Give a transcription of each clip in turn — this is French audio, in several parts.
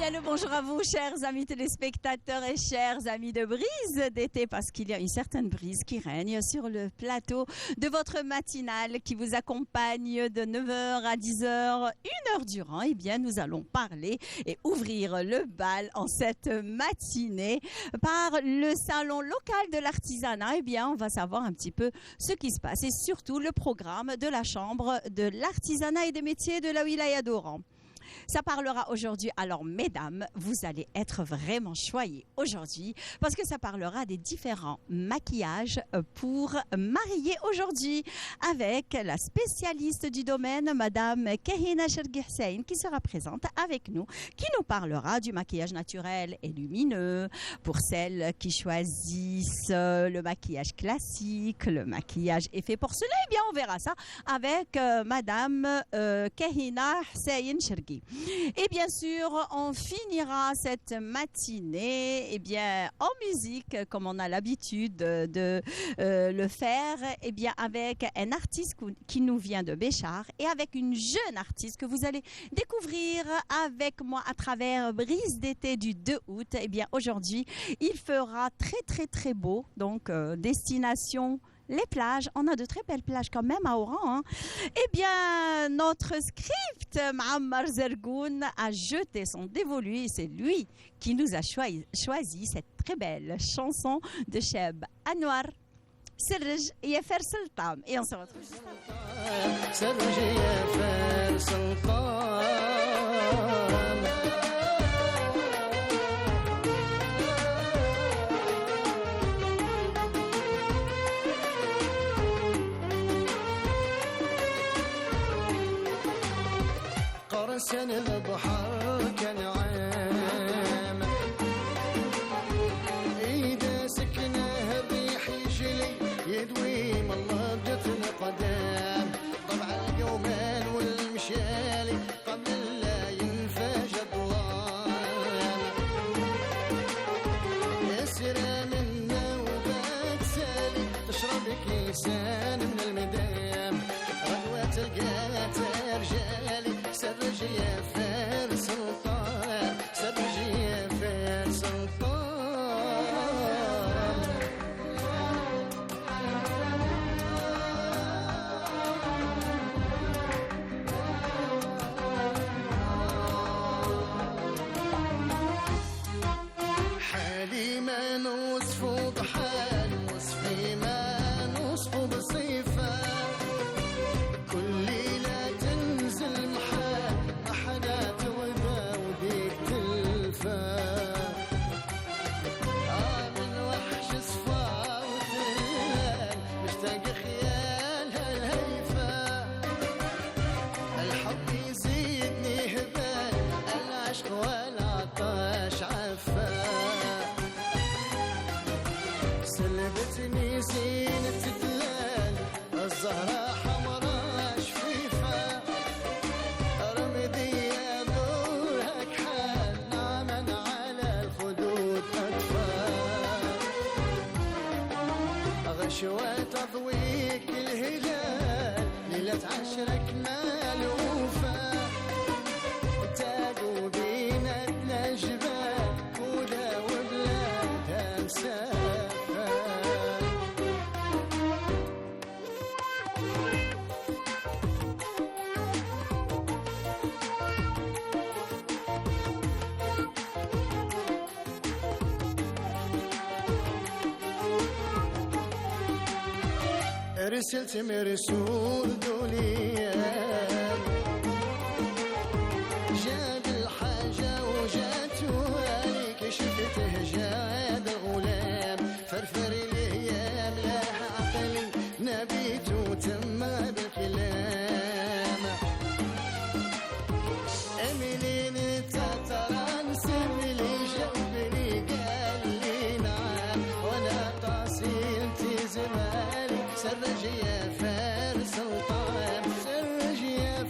bien le bonjour à vous, chers amis téléspectateurs et chers amis de Brise d'été, parce qu'il y a une certaine brise qui règne sur le plateau de votre matinale qui vous accompagne de 9h à 10h, 1 heure durant. Eh bien, nous allons parler et ouvrir le bal en cette matinée par le salon local de l'artisanat. Eh bien, on va savoir un petit peu ce qui se passe et surtout le programme de la Chambre de l'artisanat et des métiers de la wilaya d'Oran. Ça parlera aujourd'hui. Alors, mesdames, vous allez être vraiment choyées aujourd'hui parce que ça parlera des différents maquillages pour marier aujourd'hui avec la spécialiste du domaine, Madame Kahina Chergui Hussein, qui sera présente avec nous, qui nous parlera du maquillage naturel et lumineux pour celles qui choisissent le maquillage classique, le maquillage effet porcelain. Eh bien, on verra ça avec Madame Kahina Hussein Chergui. Et bien sûr, on finira cette matinée en musique, comme on a l'habitude de le faire, avec un artiste qui nous vient de Béchar et avec une jeune artiste que vous allez découvrir avec moi à travers Brise d'été du 2 août. Eh bien, aujourd'hui, il fera très, très, très beau. Donc, destination les plages, on a de très belles plages quand même à Oran. Hein. Eh bien, notre script, Ma'ammar Zergoun, a jeté son dévolu et c'est lui qui nous a choisi cette très belle chanson de Cheb Anwar, Serj Yefer Sultan. Et on se retrouve juste après. Serj Yefer Sultan. قرسن البحر كان عام إذا سكنه الريح يجلي يدويم الله بجتنا قدام طبع اليومان والمشالي قبل لا ينفاج الظلام يسرى منا وبات سالي تشرب كيسان من المدام غدوة تلقات رجالي سرج يا فار سلطان سرج يا فار سلطان حالي ما نوصفه بحال وصفي ما نوصفه بصفة كل ليلة تنزل محال أحدا توبة وديك تلفى من وحش صفا وثلال مشتاق خيالها الهيفة الحب يزيدني هبال العشق والعطاش عفا سلبتني زينة الدلال الزهرة حمرا شفيفة رمدية دورها كحال نعما على الخدود أطفال غشوة تضويك الهلال ليلة عشرك مالوفة تاقوا بيناتنا جبال كولا وبلادها مسافة رسلت مرسول دوليان جاب الحاجة وجات واليك شفته جاد الغلام فرفر الايام لاح عقلي نبيت وتم بالكلام املين تتران سملي جنبني قال لي نعم وانا قاصيلتي زمالي سرج يا فار سلطان سرج يا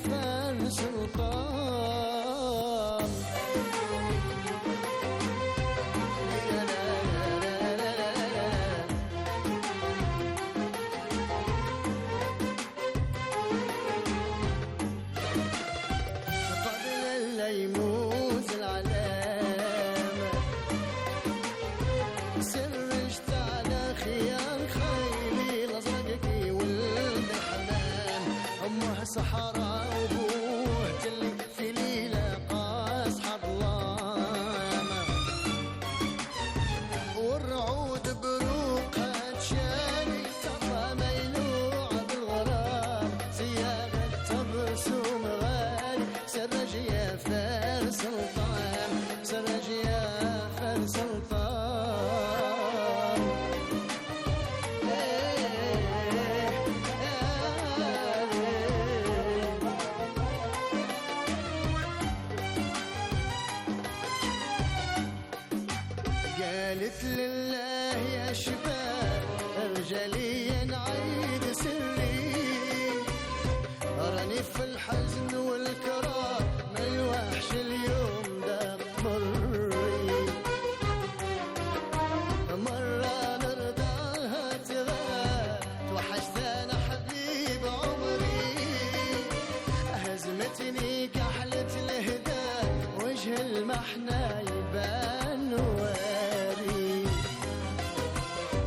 اللي كحلت الهدى وجه المحنة يبان واري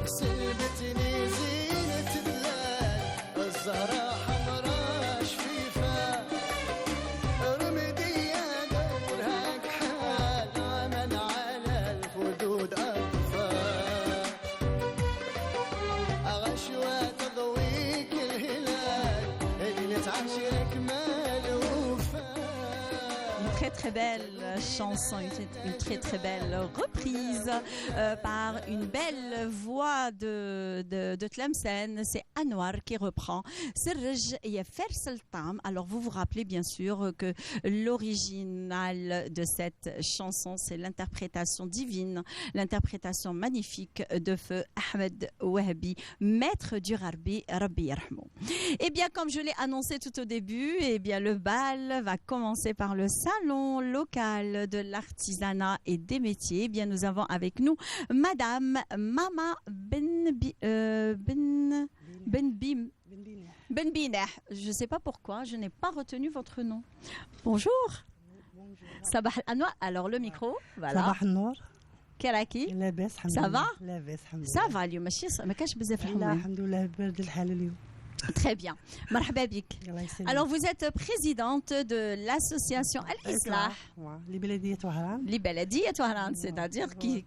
سلبتني زينة الدلال الزهرة حمرا شفيفة رمدي دورها كحال عمل على الخدود أطفال أغشوة تضويك الهلال اللي تعشرك مال وفاء. Une très très belle chanson, une très très belle reprise par une belle voix de Tlemcen. C'est Anwar qui reprend Serj Yefer Sultan. Alors vous vous rappelez bien sûr que l'original de cette chanson, c'est l'interprétation divine, l'interprétation magnifique de feu Ahmed Wahbi, maître du Rarbi, Rabbi Yarhamou. Eh bien, comme je l'ai annoncé tout au début, eh bien le bal va commencer par le salon local de l'artisanat et des métiers. Eh bien, nous avons avec nous Madame Mama Benbineh. Je ne sais pas pourquoi, je n'ai pas retenu votre nom. Bonjour. Sabah Anwar. Alors le micro, voilà. صباح النور كراكي لاباس الحمد Ça لله va لاباس الحمد Ça لله va اليوم ماشي ما كانش بزاف لا الحمام. الحمد لله برد الحال اليوم Très bien. مرحبا بك. الله يسلمك Alors vous êtes présidente de l'association Al-Islah لبلدية وهران Libeladi et Touaran, c'est-à-dire qui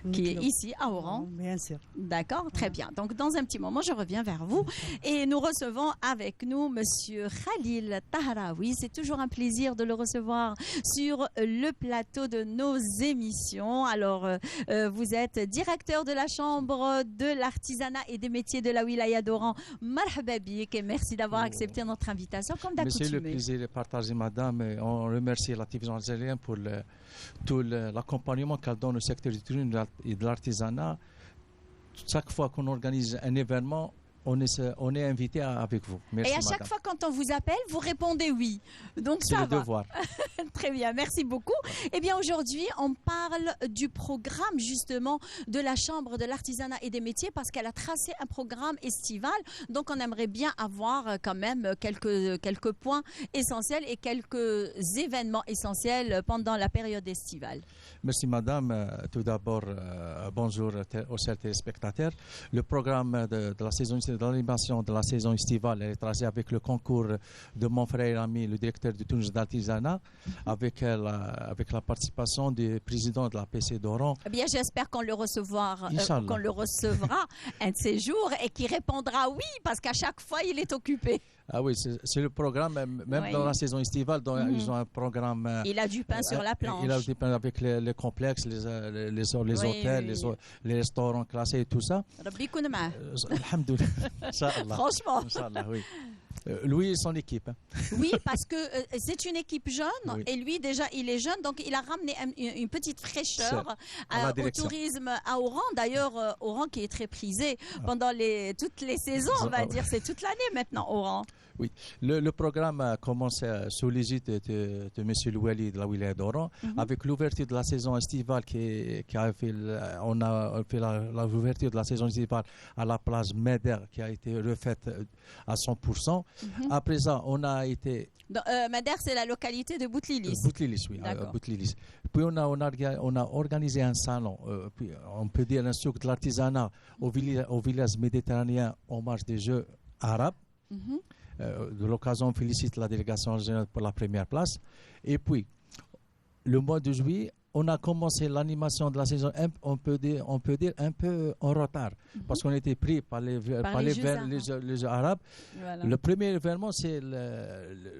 est ici à Oran. بيان سور D'accord, très bien. Donc, dans un petit moment, je reviens vers vous et nous recevons avec nous Monsieur Khalil Tahraoui. C'est toujours un plaisir de le recevoir sur le plateau de nos émissions. Alors, vous êtes directeur de la Chambre de l'artisanat et des métiers de la wilaya d'Oran. Marhaba bik et merci d'avoir accepté notre invitation comme Mais c'est le d'accoutumé. plaisir de partager, madame. Et on remercie la télévision algérienne pour tout l'accompagnement qu'elle donne au secteur du tourisme et de l'artisanat. Chaque fois qu'on organise un événement, on est invité avec vous. Merci, Et à chaque madame. fois quand on vous appelle, vous répondez oui. Donc C'est ça le va. devoir. Très bien, merci beaucoup. Eh bien aujourd'hui, on parle du programme justement de la Chambre de l'artisanat et des métiers parce qu'elle a tracé un programme estival. Donc on aimerait bien avoir quand même quelques points essentiels et quelques événements essentiels pendant la période estivale. Merci, madame. Tout d'abord, bonjour aux chers téléspectateurs. Le programme de la saison de l'animation de la saison estivale est tracé avec le concours de mon frère et ami, le directeur du Tunis d'artisanat, avec la participation du président de la PC d'Oran. Eh bien, j'espère qu'on le recevra un de ces jours et qu'il répondra oui parce qu'à chaque fois, il est occupé. Ah oui, c'est le programme, même Oui. dans la saison estivale, ils ont un programme. Il a du pain sur la planche. Il a du pain avec les complexes, les hôtels, oui. les restaurants classés et tout ça. Rabbi يكون معاه. Alhamdoulilah. Inch'Allah. Franchement. Inch'Allah, oui. Lui et son équipe. Oui, parce que c'est une équipe jeune Oui. et lui déjà il est jeune, donc il a ramené une petite fraîcheur à la au direction. tourisme à Oran. D'ailleurs, Oran qui est très prisé pendant toutes les saisons, on va dire, c'est toute l'année maintenant Oran. Oui, le programme a commencé sous l'égide de M. Louali de la wilaya d'Oran, avec l'ouverture de la saison estivale on a fait l'ouverture de la saison estivale à la plage Meder qui a été refaite à 100%. Après ça, on a été Madère, c'est la localité de Boutlilis. Boutlilis, oui, D'accord. Boutlilis. Puis on a organisé un salon, puis on peut dire un souk de l'artisanat au village méditerranéen hommage des Jeux arabes. Mhm. De l'occasion, on félicite la délégation générale pour la première place. Et puis, le mois de juillet, on a commencé l'animation de la saison, on peut dire un peu en retard, parce qu'on était pris par les Jeux arabes. Voilà. Le premier événement, c'est,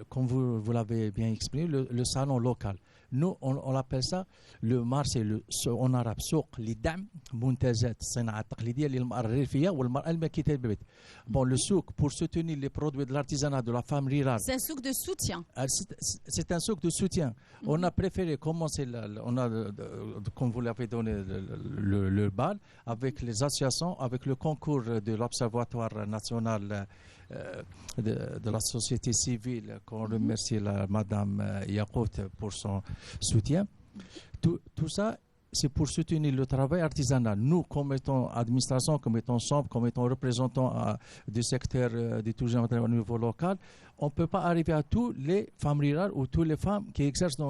comme vous l'avez bien exprimé, le salon local. Nous, on l'appelle ça le marché en arabe سوق لدعم منتجات الصناعة التقليدية للمرأة الريفية والمرأة المكيتة بالبيت. Bon, le souk pour soutenir les produits de l'artisanat de la femme rurale. C'est un souk de soutien. C'est un souk de soutien. On a préféré commencer, comme vous l'avez donné, le bal avec les associations, avec le concours de l'Observatoire national de la société civile, qu'on remercie Madame Yacout pour son soutien. Tout ça, c'est pour soutenir le travail artisanal. Nous, comme étant administration, comme étant chambre, comme étant représentants du secteur du tourisme au niveau local, on ne peut pas arriver à tous les femmes rurales ou toutes les femmes qui exercent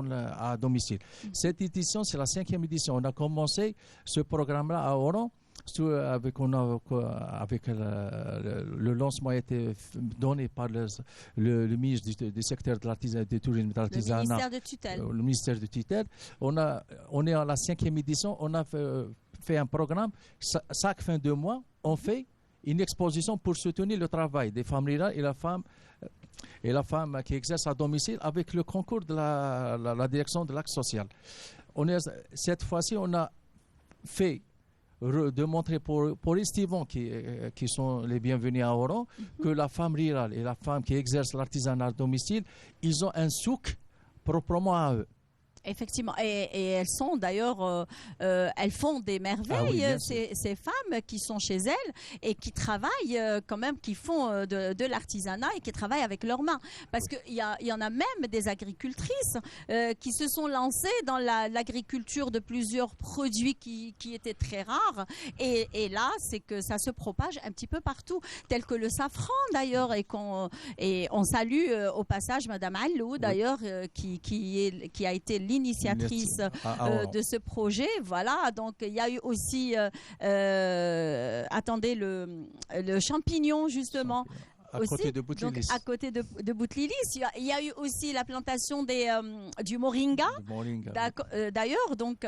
à domicile. Cette édition, c'est la 5e édition. On a commencé ce programme-là à Oran. Avec le lancement a été donné par le ministre du secteur de du tourisme et de l'artisanat. Le ministère de tutelle. Le ministère de tutelle. On est à la 5e édition. On a fait un programme. Chaque fin de mois, on fait une exposition pour soutenir le travail des femmes rurales et la femme qui exerce à domicile avec le concours de la direction de l'axe social. Cette fois-ci, on a fait de montrer pour les estivants qui sont les bienvenus à Oran que la femme rurale et la femme qui exerce l'artisanat à domicile, ils ont un souk proprement à eux. Effectivement, et elles sont d'ailleurs, elles font des merveilles, ces femmes qui sont chez elles et qui travaillent quand même, qui font de l'artisanat et qui travaillent avec leurs mains. Parce qu'il y en a même des agricultrices qui se sont lancées dans l'agriculture de plusieurs produits qui étaient très rares. Et là, c'est que ça se propage un petit peu partout, tel que le safran d'ailleurs, et on salue au passage Madame Allou d'ailleurs, qui a été l'initiatrice de ce projet. Voilà, donc il y a eu aussi, attendez, le champignon justement. À côté de Boutlilis. À côté de Boutlilis. Il y a eu aussi la plantation du moringa. D'ailleurs, donc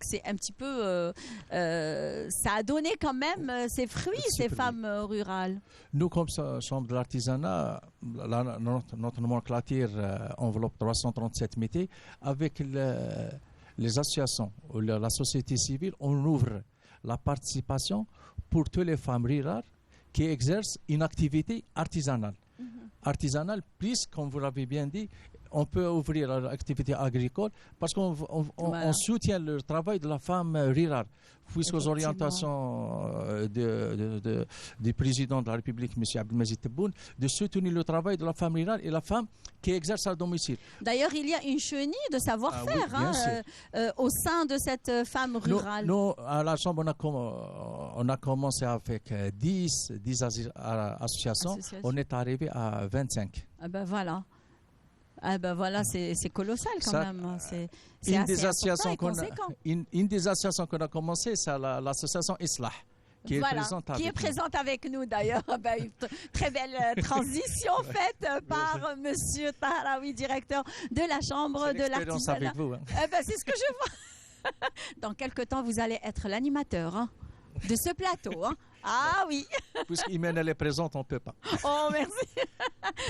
c'est un petit peu... ça a donné quand même ses fruits, ces femmes rurales. Nous, comme Chambre de l'artisanat, notre nomenclature enveloppe 337 métiers. Avec les associations ou la société civile, on ouvre la participation pour toutes les femmes rurales qui exercent une activité artisanale. Artisanale, plus, comme vous l'avez bien dit, on peut ouvrir l'activité agricole parce qu'on soutient le travail de la femme rurale. Puisqu'aux orientations du président de la République, M. Abdelmajid Tebboune, de soutenir le travail de la femme rurale et la femme qui exerce à domicile. D'ailleurs, il y a une chenille de savoir-faire au sein de cette femme rurale. Nous, à la Chambre, on a commencé avec 10 associations. On est arrivé à 25. Ah ben voilà. Ah ben voilà, c'est colossal quand même. C'est une des associations qu'on a commencé, c'est l'association Islah, qui est présente avec nous d'ailleurs. Ben, très belle transition faite par Monsieur Tahraoui, directeur de la Chambre de l'artisanat. Avec vous. Ben, c'est ce que je vois. Dans quelques temps, vous allez être l'animateur de ce plateau. Ah oui. Puisqu'Imen elle est présente, on ne peut pas. Oh, merci.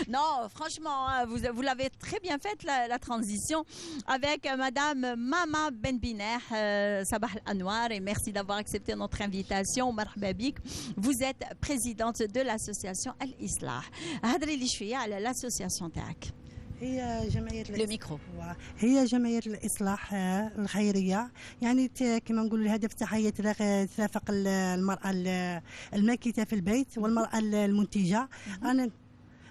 Non, franchement, vous l'avez très bien faite, la transition, avec Madame Mama Benbiner, Sabah Anwar, et merci d'avoir accepté notre invitation. Marhaba bik. Vous êtes présidente de l'association Al-Islah. هدري لي شوية على l'association تاعك. هي جمعية الميكرو. هي جمعية الإصلاح الخيرية، يعني كما نقولوا الهدف تاعها ترافق المرأة الماكثة في البيت والمرأة المنتجة.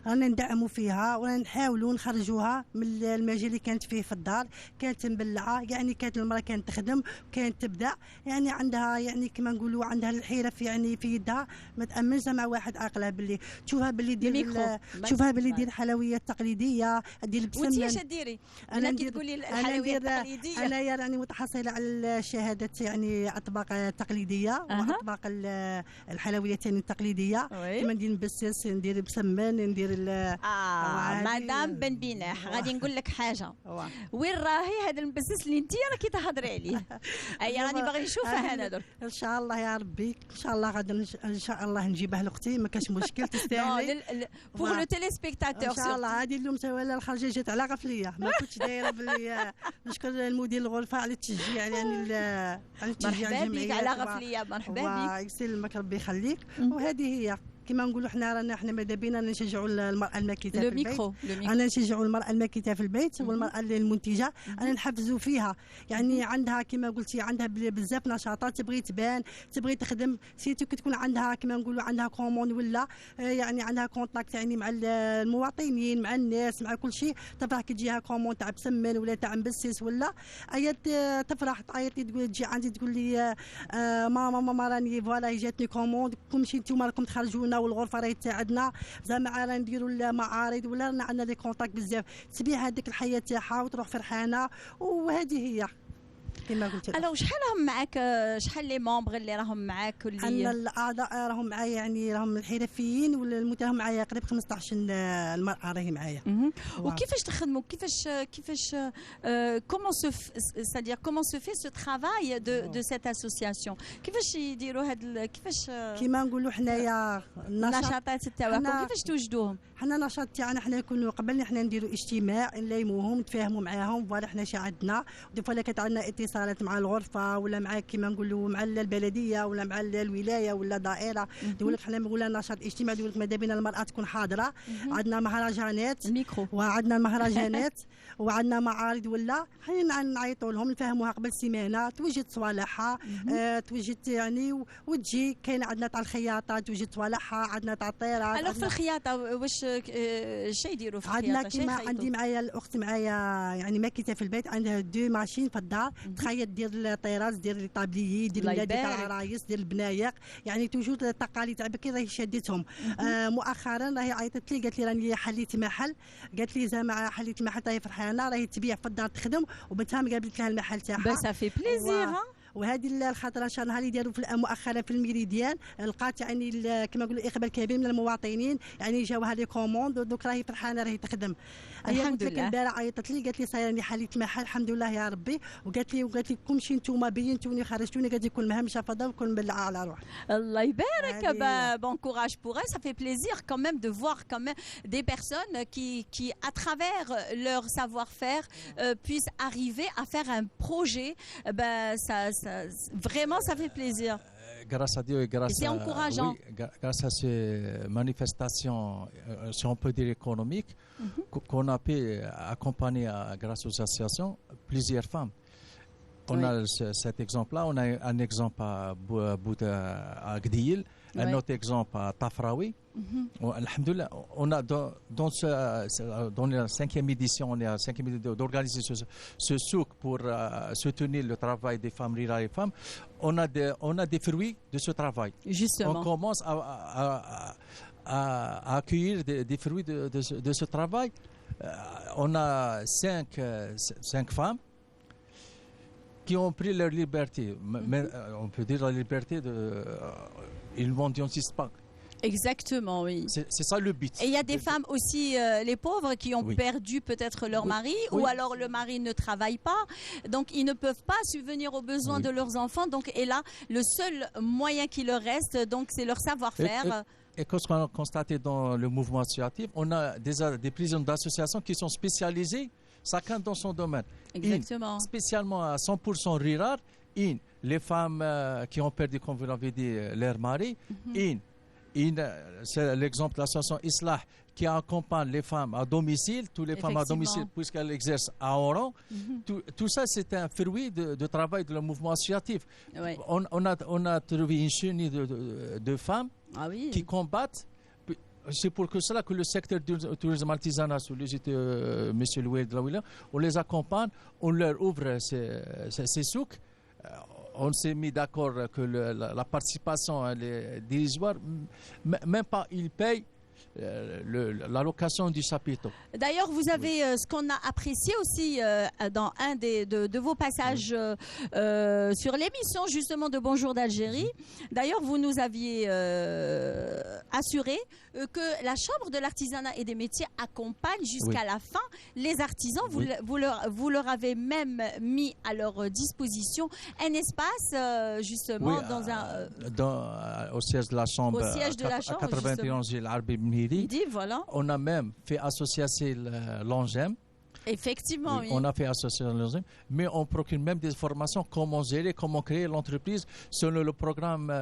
رانا ندعموا فيها ورانا نحاولوا نخرجوها من المجال اللي كانت فيه في الدار. كانت مبلعه، يعني كانت المراه كانت تخدم وكانت تبدع، يعني عندها يعني كما نقولوا عندها الحيره في يدها، ما تامنش مع واحد عاقله باللي تشوفها باللي دير الحلويات التقليديه، دير بسمن. وانت اش ديري؟ انا تقولي الحلويات التقليديه. انا يعني متحصله على الشهاده يعني اطباق تقليديه واطباق الحلويات التقليديه، كما ندير نبسس، ندير بسمن، ندير مدام بنبينح. غادي نقول لك حاجه، وين راهي هذا المبسس اللي انت راكي تهضري عليه؟ اي راني باغي نشوفها انا درك. ان شاء الله يا ربي، ان شاء الله غادي ان شاء الله نجيبها لاختي، ما كاش مشكل، تستاهلي. بوغ لو تيليسبيكتاتور ان شاء الله. هذه اليوم سوالا الخرجه جات على غفليه، ما كنتش دايره باللي نشكر المدير الغرفه على التشجيع، يعني على التشجيع الجمعيه. مرحبا بك على غفليه. مرحبا بك، يسلمك ربي يخليك. وهذه هي كما نقولوا حنا ماذا بينا نشجعوا المراه الماكته في Le البيت. micro, le micro. انا نشجعوا المراه الماكته في البيت والمراه المنتجه. انا نحفزوا فيها، يعني عندها كما قلتي عندها بزاف نشاطات، تبغي تبان، تبغي تخدم، سيتو كي تكون عندها كما نقولوا عندها كوموند ولا يعني عندها كونتاكت يعني مع المواطنين مع الناس مع كل شيء، تفرح كي تجيها كوموند تاع بسمن ولا تاع مبسس ولا ايات تفرح تعيط لي تقول تجي عندي تقول لي ماما راني فوالا جاتني كوموند، كلشي نتوما راكم تخرجونا والغرفه راهي تاعنا زعما راه نديروا المعارض ولا رانا عندنا دي كونتاكت بزاف، تبيع هذيك الحياه تاعها وتروح فرحانه، وهذه هي كما قلت لك. الوغ شحال راهم معاك، شحال لي ممبر اللي راهم معاك أن واللي الأعضاء راهم معايا يعني راهم الحرفيين والمتهم معايا قريب 15 المرأة راهي معايا. وكيفاش تخدموا كيفاش comment se fait ce travail de cette association؟ كيفاش يديروا هاد كيفاش كيما نقولوا حنايا النشاطات تاعكم كيفاش توجدوهم؟ حنا النشاط تاعنا حنا يكونوا قبل حنا نديروا اجتماع نلايموهم نتفاهموا معاهم، فوالا حنا شي عندنا دي فوا كانت عندنا اتصالات مع الغرفه ولا مع كيما نقولوا مع البلديه ولا مع الولايه ولا دائره، يقول لك حنا نقولوا نشاط اجتماعي، يقول لك ماذا بينا المراه تكون حاضره، عندنا مهرجانات الميكرو وعندنا المهرجانات وعندنا معارض ولا حنا نعيطوا لهم نفهموها قبل سيمانه، توجد صوالحها توجد يعني وتجي كاين عندنا تاع الخياطه توجد صوالحها، عندنا تاع الطيران. الوغ في الخياطه واش شي يديروا في عندنا الخياطه؟ كيما عندي معايا الاخت معايا يعني ماكيته في البيت عندها 2 ماشين في الدار تخيط دير الطيراز دير الطابليي دير الولادي تاع العرايس دير البنايق، يعني توجد التقاليد تاع بكري راهي شدتهم. مؤخرا راهي عيطت لي قالت لي راني حليت محل، قالت لي زعما حليت محل راهي فرحانه راهي تبيع في الدار تخدم وبنتها قابلت لها المحل تاعها. بس في بليزير. وهذه الخاطر ان شاء الله اللي داروا مؤخرا في الميريديان لقات يعني كما نقولوا اقبال كبير من المواطنين، يعني جاوها لي كوموند دوك راهي فرحانه راهي تخدم. الحمد لله. البارح عيطت لي قالت لي صايره راني حليت محل الحمد لله يا ربي، وقالت لي كلشي نتوما بينتوني خرجتوني، قالت لي كل مهمشه فضل وكل مبلعه على روح. الله يبارك. Bon courage pour elle, ça fait plaisir quand même de voir quand même des personnes qui à travers leur savoir-faire puissent arriver à faire un projet. Vraiment ça fait plaisir. Grâce à Dieu et c'est encourageant. Oui, grâce à ces manifestations, si on peut dire économiques, qu'on a pu accompagner grâce aux associations plusieurs femmes. On a cet exemple-là, on a un exemple à Gdil, un autre exemple à Tafraoui. Alhamdoulilah, on a dans la 5e édition, on est à 5e édition d'organiser ce souk pour soutenir le travail des femmes rurales et femmes. On a des fruits de ce travail. Justement. On commence à accueillir des fruits de ce travail. On a 5 femmes qui ont pris leur liberté. Mais on peut dire la liberté ils ne mendiantisent pas. Exactement, oui. C'est ça le but. Et il y a des femmes aussi, les pauvres, qui ont perdu peut-être leur mari, ou alors le mari ne travaille pas, donc ils ne peuvent pas subvenir aux besoins de leurs enfants. Donc, et là, le seul moyen qui leur reste, donc, c'est leur savoir-faire. Et comme on a constaté dans le mouvement associatif, on a des présidents d'associations qui sont spécialisés, chacun dans son domaine. Exactement. Spécialement à 100% rural, les femmes qui ont perdu, comme vous l'avez dit, leur mari, c'est l'exemple de l'association Islah qui accompagne les femmes à domicile, toutes les femmes à domicile, puisqu'elles exercent à Oran. Tout ça, c'est un fruit de travail de le mouvement associatif. Oui. On a trouvé une chenille de femmes qui combattent. C'est pour cela que le secteur du tourisme artisanal, sous l'égide de M. Louis de la Willa, on les accompagne, on leur ouvre ces souks. On s'est mis d'accord que la participation est dérisoire, même pas ils payent la location du chapiteau. D'ailleurs, vous avez ce qu'on a apprécié aussi dans un de vos passages sur l'émission justement de Bonjour d'Algérie. D'ailleurs, vous nous aviez assuré que la Chambre de l'artisanat et des métiers accompagne jusqu'à la fin les artisans. Vous leur avez même mis à leur disposition un espace justement au siège de la Chambre, au siège de la Chambre, à 91 Arbi Mniri. Voilà. On a même fait associer l'ONGEM Effectivement, oui. On a fait association, mais on procure même des formations, comment gérer, comment créer l'entreprise selon le programme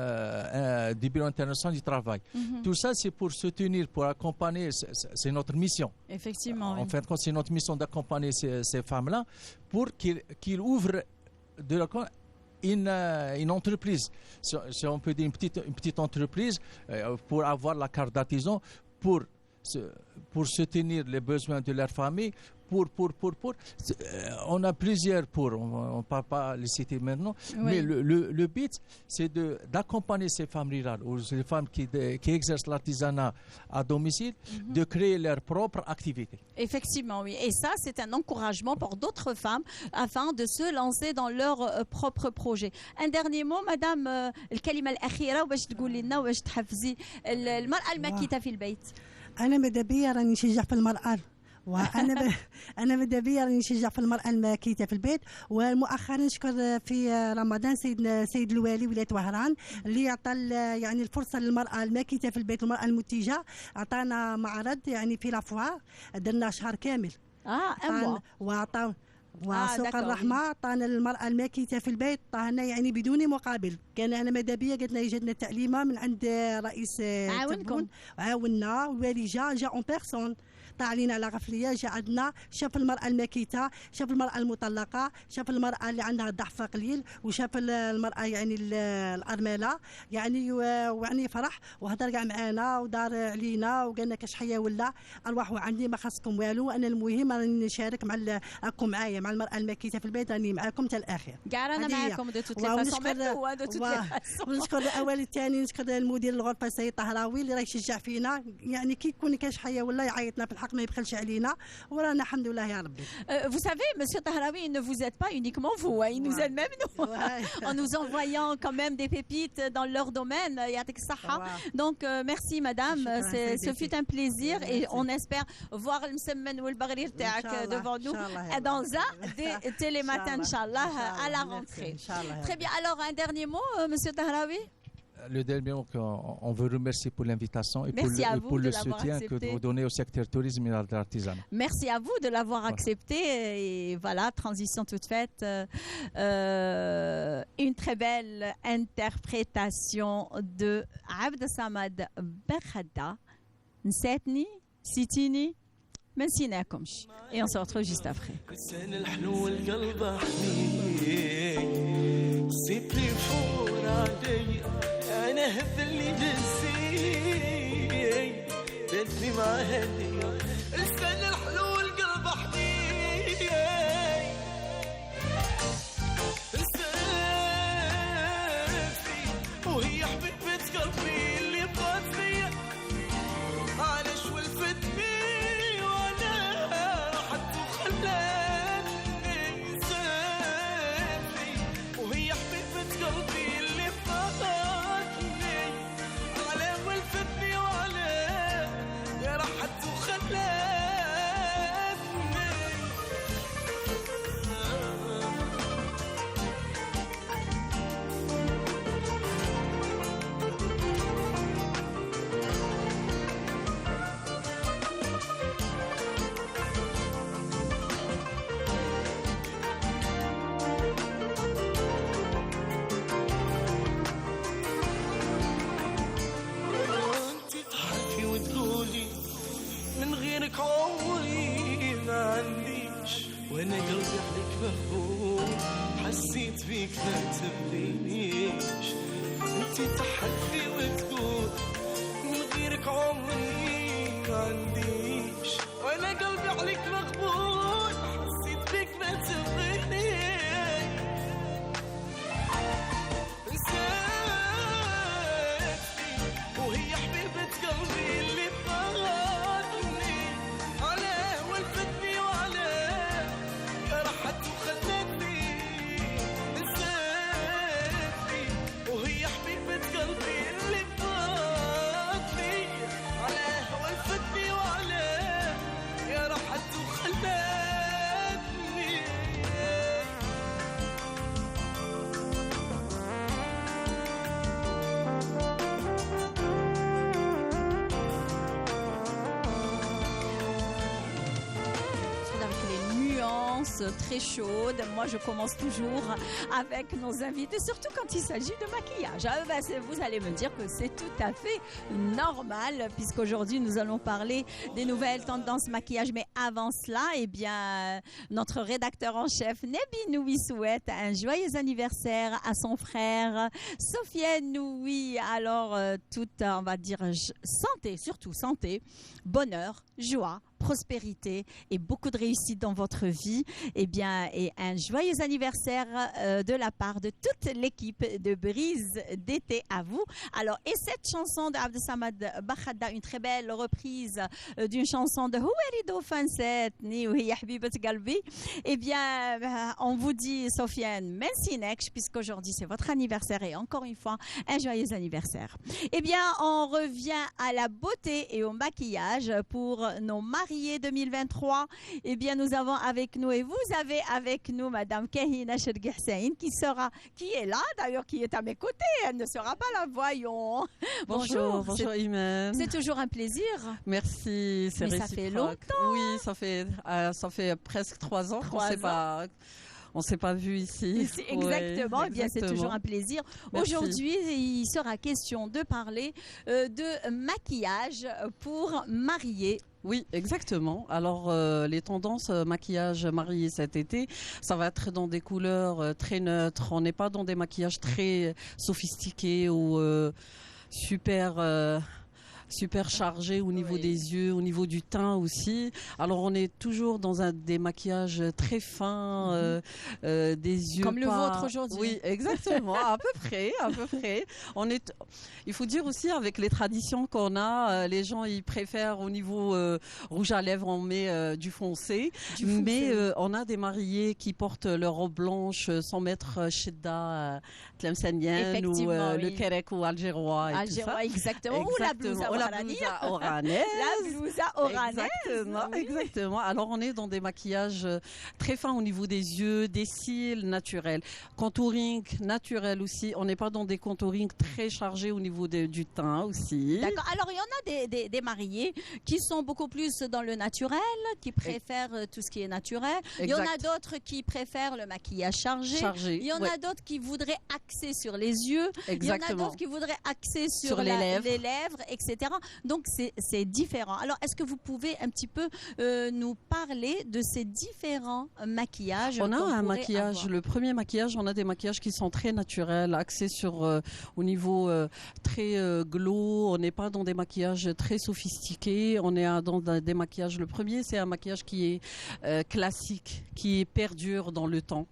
du Bureau international du travail. Tout ça, c'est pour soutenir, pour accompagner, c'est notre mission. Effectivement, En oui. fin de compte, c'est notre mission d'accompagner ces femmes-là pour qu'ils ouvrent une entreprise, si on peut dire une petite entreprise, pour avoir la carte d'artisan, pour soutenir les besoins de leur famille, on a plusieurs on ne parle pas les citer maintenant, mais le but, c'est d'accompagner ces femmes rurales, ou les femmes qui exercent l'artisanat à domicile, de créer leur propre activité. Effectivement, oui. Et ça, c'est un encouragement pour d'autres femmes afin de se lancer dans leur propre projet. Un dernier mot, Madame, الكلمة الأخيرة وباش تقولي لنا وباش تحفزي المرأة الماكيتة في البيت. انا ماذا بيا راني نشجع في المراه انا ماذا بيا راني نشجع في المراه الماكيته في البيت. ومؤخرا نشكر في رمضان سيد الوالي ولايه وهران اللي عطى يعني الفرصه للمراه الماكيته في البيت والمراه المنتجه. عطانا معرض يعني في لافوار درنا شهر كامل وعطى وسوق الرحمه عطانا المراه الماكيته في البيت عطانا يعني بدون مقابل. كان انا ماذا بيا قالت لنا جاتنا تعليمه من عند رئيس عاونكم عاونا والوالي جا اون بيرسون طلع علينا على غفليه، جا عندنا شاف المراه الماكيته، شاف المراه المطلقه، شاف المراه اللي عندها ضعف قليل، وشاف المراه يعني الارمله يعني ويعني فرح وهضر كاع معانا ودار علينا وقال لنا كاش حياه ولا ارواحوا عندي ما خاصكم والو. انا المهم راني نشارك راكم معايا مع المراه الماكيته في البيت، راني معاكم حتى الاخر. كاع رانا معاكم دو توت لي فاسون. ونشكر الاول الثاني نشكر المدير الغرفه السيد طهراوي اللي راه يشجع فينا، يعني كي يكون كاش حياه ولا يعيطنا في الحق ما يبخلش علينا ورانا الحمد لله يا ربي. Vous savez, Monsieur Tahraoui, il ne vous aide pas uniquement vous, il nous aide même nous, en nous envoyant quand même des pépites dans leur domaine. Yatik Saha. Donc merci Madame, ce fut un plaisir et on espère voir le Msemmen ou le Bagrir Taak devant nous dans un des télématins, Inch'Allah, à la rentrée. Très bien. Alors un dernier mot, Monsieur Tahraoui. Le dernier mot, on veut remercier pour l'invitation et pour le soutien que vous donnez au secteur tourisme et à l'artisanat. Merci à vous de l'avoir accepté et voilà, transition toute faite. Une très belle interprétation de Abd Samad Berkhada. Nsetni, Sitini, ما نسيناكمش. Et on se retrouve juste après. انا هذ اللي نسي بدني مع هديه لسان الحلو القلب حنين لسانتي وهي حبيبة قلبي اللي بغات فيا علاش ولفتني وانا راحت وخلاتني لسانتي وهي حبيبة قلبي اللي بغات عمري ما عنديش وانا قلبي عليك مهبول حسيت بيك ما تبغينيش انتي تحكي وتقول من غيرك عمري ما عنديش وانا قلبي عليك مغبول حسيت بيك ما تبغينيش نسيتني وهي حبيبة قلبي اللي خلاني ambiance très chaude. Moi, je commence toujours avec nos invités, surtout quand il s'agit de maquillage. Vous allez me dire que c'est tout à fait normal, puisqu'aujourd'hui, nous allons parler des nouvelles tendances maquillage. Mais avant cela, eh bien, notre rédacteur en chef, Nebi Noui, souhaite un joyeux anniversaire à son frère, Sofiane Noui. Alors, toute, on va dire, santé, surtout santé, bonheur, joie, prospérité et beaucoup de réussite dans votre vie. Eh bien, et un joyeux anniversaire de la part de toute l'équipe de Brise d'été à vous. Alors, et cette chanson d'Abd Samad Bakhada, une très belle reprise d'une chanson de Houerido Fansetni ou Yahbibat Galbi. Eh bien, on vous dit, Sofiane, merci Neksh, puisqu'aujourd'hui c'est votre anniversaire et encore une fois, un joyeux anniversaire. Eh bien, on revient à la beauté et au maquillage pour nos mariés 2023. Eh bien, nous avons avec nous et vous avez avec nous Madame Kahina Chergui Hussein qui est là d'ailleurs, qui est à mes côtés. Elle ne sera pas là, voyons. Bonjour Imen. C'est toujours un plaisir. Merci, c'est réciproque. Ça fait longtemps. Oui, ça fait presque 3 ans on s'est pas vu ici. Exactement. Oui, eh bien, c'est toujours un plaisir. Merci. Aujourd'hui, il sera question de parler de maquillage pour mariés. Oui, exactement. Alors, les tendances maquillage marié cet été, ça va être dans des couleurs très neutres. On n'est pas dans des maquillages très sophistiqués ou super chargé au niveau des yeux, au niveau du teint aussi. Alors on est toujours dans des maquillages très fins, des yeux comme le vôtre aujourd'hui. Oui, exactement, à peu près. Il faut dire aussi avec les traditions qu'on a, les gens ils préfèrent au niveau rouge à lèvres, on met du foncé, mais on a des mariés qui portent leur robe blanche sans mettre Shidda Tlemcenienne ou le Kerek ou algérois et tout ça. Exactement. Ou la blousa oranaise. La blousa oranaise. Exactement. Alors on est dans des maquillages très fins au niveau des yeux, des cils naturels, contouring naturel aussi. On n'est pas dans des contouring très chargés au niveau du teint aussi. D'accord. Alors il y en a des mariés qui sont beaucoup plus dans le naturel, qui préfèrent tout ce qui est naturel. Exact. Il y en a d'autres qui préfèrent le maquillage chargé. Il y en a d'autres qui voudraient axer sur les yeux. Exactement. Il y en a d'autres qui voudraient axer sur les lèvres, etc. Donc c'est différent. Alors est-ce que vous pouvez un petit peu nous parler de ces différents maquillages? On a un maquillage, le premier maquillage, on a des maquillages qui sont très naturels, axés sur au niveau très glow. On n'est pas dans des maquillages très sophistiqués. On est dans des maquillages. Le premier, c'est un maquillage qui est classique, qui perdure dans le temps.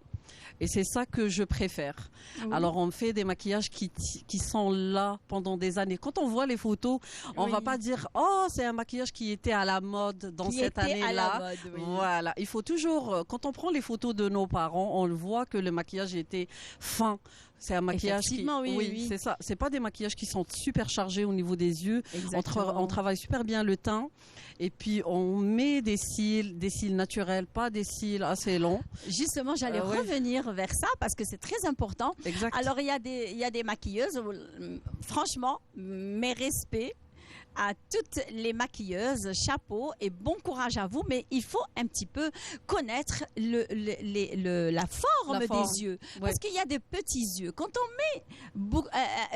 Et c'est ça que je préfère. Oui. Alors, on fait des maquillages qui sont là pendant des années. Quand on voit les photos, on va pas dire « Oh, c'est un maquillage qui était à la mode dans cette année-là. » Voilà. Il faut toujours, quand on prend les photos de nos parents, on voit que le maquillage était fin. C'est un maquillage oui, c'est ça. C'est pas des maquillages qui sont super chargés au niveau des yeux. On travaille super bien le teint. Et puis, on met des cils naturels, pas des cils assez longs. Justement, j'allais revenir vers ça parce que c'est très important. Exact. Alors, il y a des maquilleuses, franchement, mes respects à toutes les maquilleuses, chapeau et bon courage à vous, mais il faut un petit peu connaître la forme des yeux, parce qu'il y a des petits yeux. Quand on met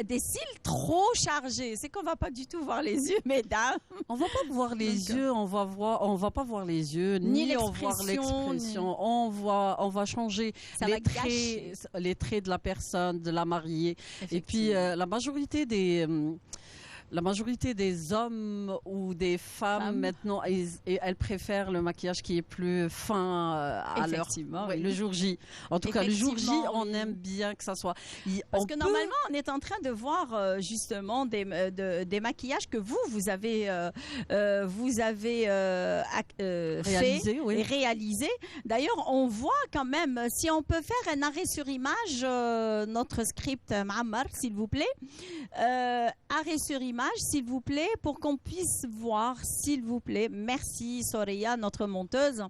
des cils trop chargés, c'est qu'on va pas du tout voir les yeux, mesdames. On va pas voir les yeux, on va pas voir les yeux, ni on voir l'expression. On va changer les traits de la personne, de la mariée. Et puis la majorité des hommes ou des femmes maintenant, elles préfèrent le maquillage qui est plus fin le jour J. En tout cas, le jour J, on aime bien que ça soit. Parce que normalement, on est en train de voir justement des maquillages que vous avez réalisé. D'ailleurs, on voit quand même, si on peut faire un arrêt sur image, notre script Ma'ammar, s'il vous plaît, arrêt sur image. image, s'il vous plaît, pour qu'on puisse voir, s'il vous plaît. Merci, Soraya, notre monteuse.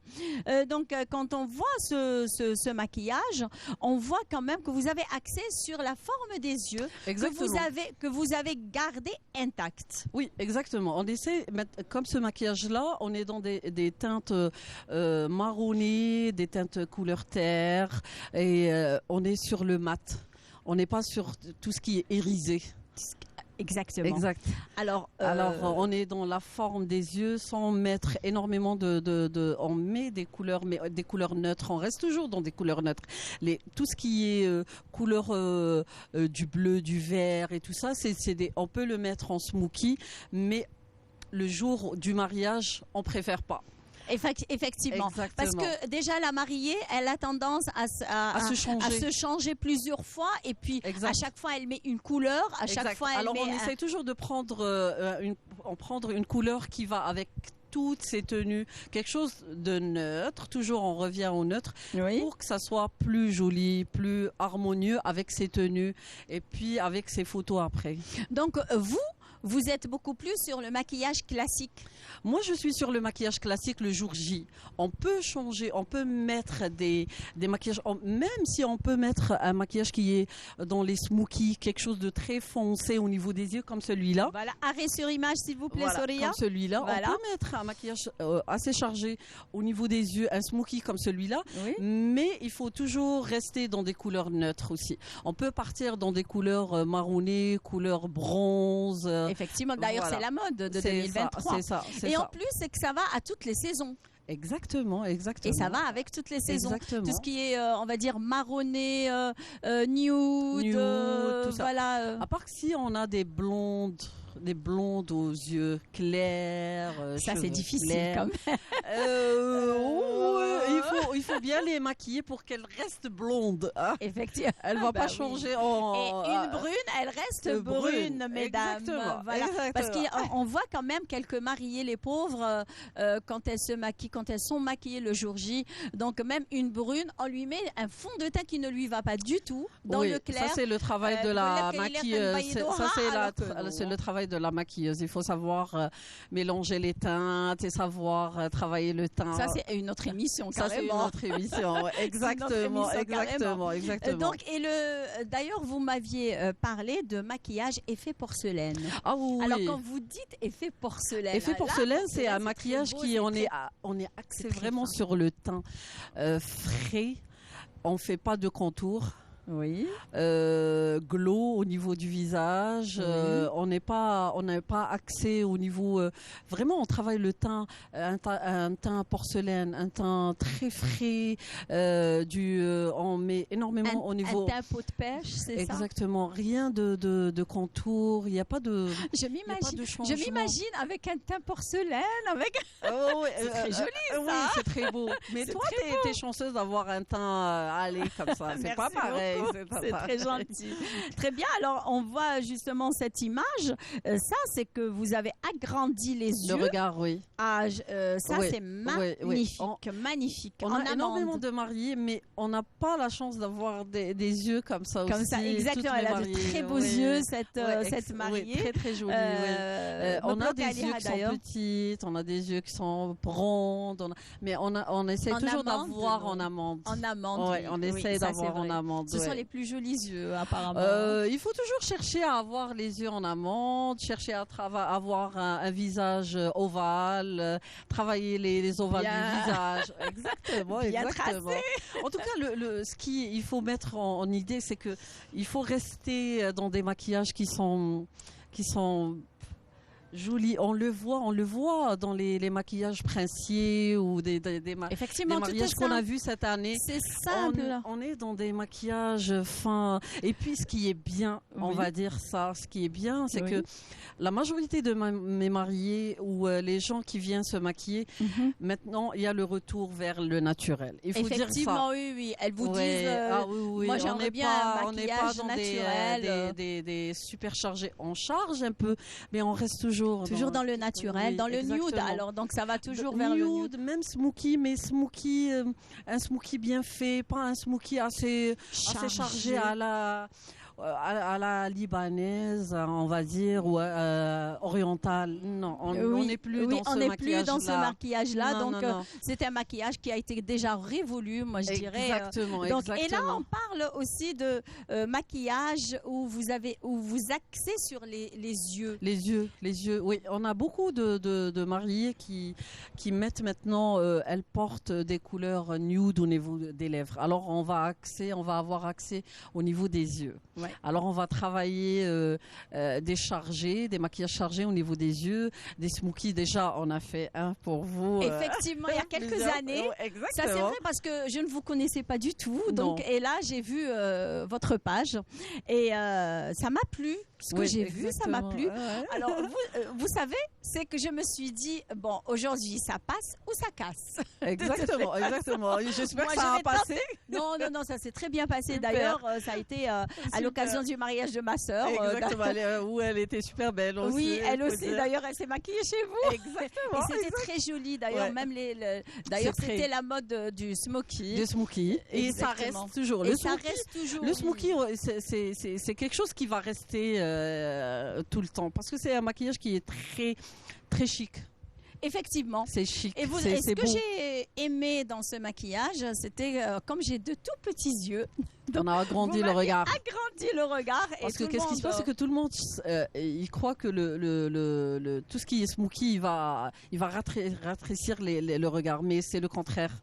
Quand on voit ce maquillage, on voit quand même que vous avez accès sur la forme des yeux, Exactement. que vous avez gardé intacte. Oui, exactement. On essaie, comme ce maquillage-là, on est dans des teintes marronnées, des teintes couleur terre, et on est sur le mat. On n'est pas sur tout ce qui est irisé. Exactement. Exact. Alors, on est dans la forme des yeux sans mettre énormément on met des couleurs, mais des couleurs neutres. On reste toujours dans des couleurs neutres. Tout ce qui est couleur du bleu, du vert et tout ça, on peut le mettre en smoky, mais le jour du mariage, on préfère pas. Effectivement. Exactement. Parce que déjà, la mariée, elle a tendance à se changer plusieurs fois. Et puis, Exact. à chaque fois, elle met une couleur. À chaque Exact. fois, elle Alors, met... on essaie toujours de prendre une couleur qui va avec toutes ces tenues, quelque chose de neutre, toujours on revient au neutre, Oui. pour que ça soit plus joli, plus harmonieux avec ces tenues et puis avec ces photos après. Donc, vous êtes beaucoup plus sur le maquillage classique. Moi, je suis sur le maquillage classique le jour J. On peut changer, on peut mettre des maquillages, même si on peut mettre un maquillage qui est dans les smokies, quelque chose de très foncé au niveau des yeux comme celui-là. Voilà. Arrêt sur image, s'il vous plaît, Voilà, Soraya. comme celui-là. Voilà. On peut mettre un maquillage assez chargé au niveau des yeux, un smoky comme celui-là, Oui. mais il faut toujours rester dans des couleurs neutres aussi. On peut partir dans des couleurs marronnées, couleurs bronze. Effectivement. D'ailleurs, Voilà. c'est la mode de C'est 2023. ça. Et en plus, c'est que ça va à toutes les saisons. Exactement. Et ça va avec toutes les saisons. Exactement. Tout ce qui est, on va dire, marronné, nude, tout ça. voilà. À part que si on a des blondes aux yeux clairs, Ça, c'est cheveux difficile clairs. quand même. Il faut bien les maquiller pour qu'elles restent blondes. Hein. Effectivement. Elle va Bah pas oui. changer en... Et une brune, elle reste brune, mesdames. Exactement. Voilà. Parce Exactement. qu'on voit quand même quelques mariées, les pauvres, quand elles se maquillent, quand elles sont maquillées le jour J. Donc même une brune, on lui met un fond de teint qui ne lui va pas du tout dans Oui, le clair. ça c'est le travail de la بقول لك اللي maquilleuse. يركن Ça بيضوها c'est alors que c'est non. le travail de la maquilleuse. Il faut savoir mélanger les teintes et savoir travailler le teint. Ça, c'est une autre émission, Ça, c'est une carrément. autre émission. Ouais. Exactement, émission, exactement. D'ailleurs, vous m'aviez parlé de maquillage effet porcelaine. Ah oui. Alors, quand vous dites effet porcelaine, Effet là, porcelaine, c'est un très maquillage beau, qui c'est on très- est axé c'est très vraiment fin. sur le teint frais. On fait pas de contour. Oui. Glow au niveau du visage. Oui. On n'est pas axé au niveau. Vraiment, on travaille le teint, un teint porcelaine, un teint très frais. On met énormément au niveau. Un teint peau de pêche, c'est ça. Exactement. Rien de contour. Il n'y a pas de. Je il y a pas de m'imagine. changement. Je m'imagine avec un teint porcelaine, avec. Oh, ouais, C'est très joli, Oui, ça. c'est très beau. Mais C'est toi, très t'es chanceuse d'avoir un teint allé comme ça. C'est pas Merci pareil. beaucoup. C'est pas C'est pareil. très gentil. Très bien. Alors, on voit justement cette image. Ça, c'est que vous avez agrandi les Le yeux. regard, oui. Ça, Oui, c'est oui, oui. magnifique. Magnifique. On En a amande. énormément de mariés, mais on n'a pas la chance d'avoir des yeux comme ça Comme aussi. ça, exactement. Toutes Elle les a de mariées, très beaux oui. yeux, cette Oui, mariée. très très jolie. oui. On a des yeux qui sont petits, on a des yeux qui sont rondes, mais on essaie En toujours amande, d'avoir non. en amande. En amande. Ouais, on oui, essaie ça, d'avoir c'est en vrai. amande. Ce sont ouais. les plus jolis yeux, apparemment. Il faut toujours chercher à avoir les yeux en amande, chercher à avoir un visage ovale, travailler les ovales Bien. du visage. Exactement, Bien exactement. En tout cas, ce qu'il faut mettre en idée, c'est que il faut rester dans des maquillages qui sont jolis. On le voit dans les maquillages princiers ou des Effectivement, tout est mariages qu'on a simple. vus cette année. C'est simple. On est dans des maquillages fins. Et puis, ce qui est bien, on Oui. va dire ça, ce qui est bien, c'est Oui. que la majorité de mes mariés ou les gens qui viennent se maquiller, maintenant, il y a le retour vers le naturel. Il faut dire ça. Effectivement, oui. Elles vous Ouais. disent. Ah oui. moi, on j'aimerais n'est bien pas, un on n'est pas maquillage dans naturel. des superchargés. On charge un peu, mais on reste toujours Toujours dans le naturel, Oui, dans le nude. exactement. Alors, donc, ça va toujours vers le nude. nude, même smoky, mais un smoky bien fait, pas un smoky assez chargé à la libanaise, on va dire, ou orientale. Non, on n'est plus dans ce maquillage-là. Non, Donc, non. c'est un maquillage qui a été déjà révolu, moi je dirais. Exactement, Donc, et là, exactement. on parle aussi de maquillage où vous axez sur les yeux. Les yeux, oui. On a beaucoup de mariées qui mettent maintenant, elles portent des couleurs nude au niveau des lèvres. Alors, on va avoir accès au niveau des yeux. Ouais. Alors, on va travailler des maquillages chargés au niveau des yeux, des smokies. Déjà, on a fait un pour vous. Effectivement, il y a quelques années. Exactement. Ça, c'est vrai parce que je ne vous connaissais pas du tout. Donc, et là, j'ai vu votre page et ça m'a plu. Ce que j'ai vu, ça m'a plu. Ouais. Alors, vous savez, c'est que je me suis dit, bon, aujourd'hui, ça passe ou ça casse. Exactement, exactement. J'espère Moi, que ça je a vais passé. Non, ça s'est très bien passé. Super. D'ailleurs, ça a été à Super. l'occasion du mariage de ma sœur. Exactement, où elle était super belle aussi. Oui, elle faut aussi. dire. D'ailleurs, elle s'est maquillée chez vous. Exactement. Et c'était très joli. D'ailleurs, Ouais. même d'ailleurs, C'est très- c'était la mode du smoky. Du smoky. Et ça Exactement. reste toujours. Et Le ça smoky, reste toujours. le smoky, c'est quelque chose qui va rester tout le temps. Parce que c'est un maquillage qui est très, très chic. Effectivement. C'est chic. Et c'est ce que beau. j'ai aimé dans ce maquillage, c'était comme j'ai de tout petits yeux. On a agrandi Vous le m'avez regard. agrandi le regard. Et Parce que tout le qu'est-ce qui se passe, c'est que tout le monde, il croit que tout ce qui est smoky, il va rafraîchir le regard, mais c'est le contraire.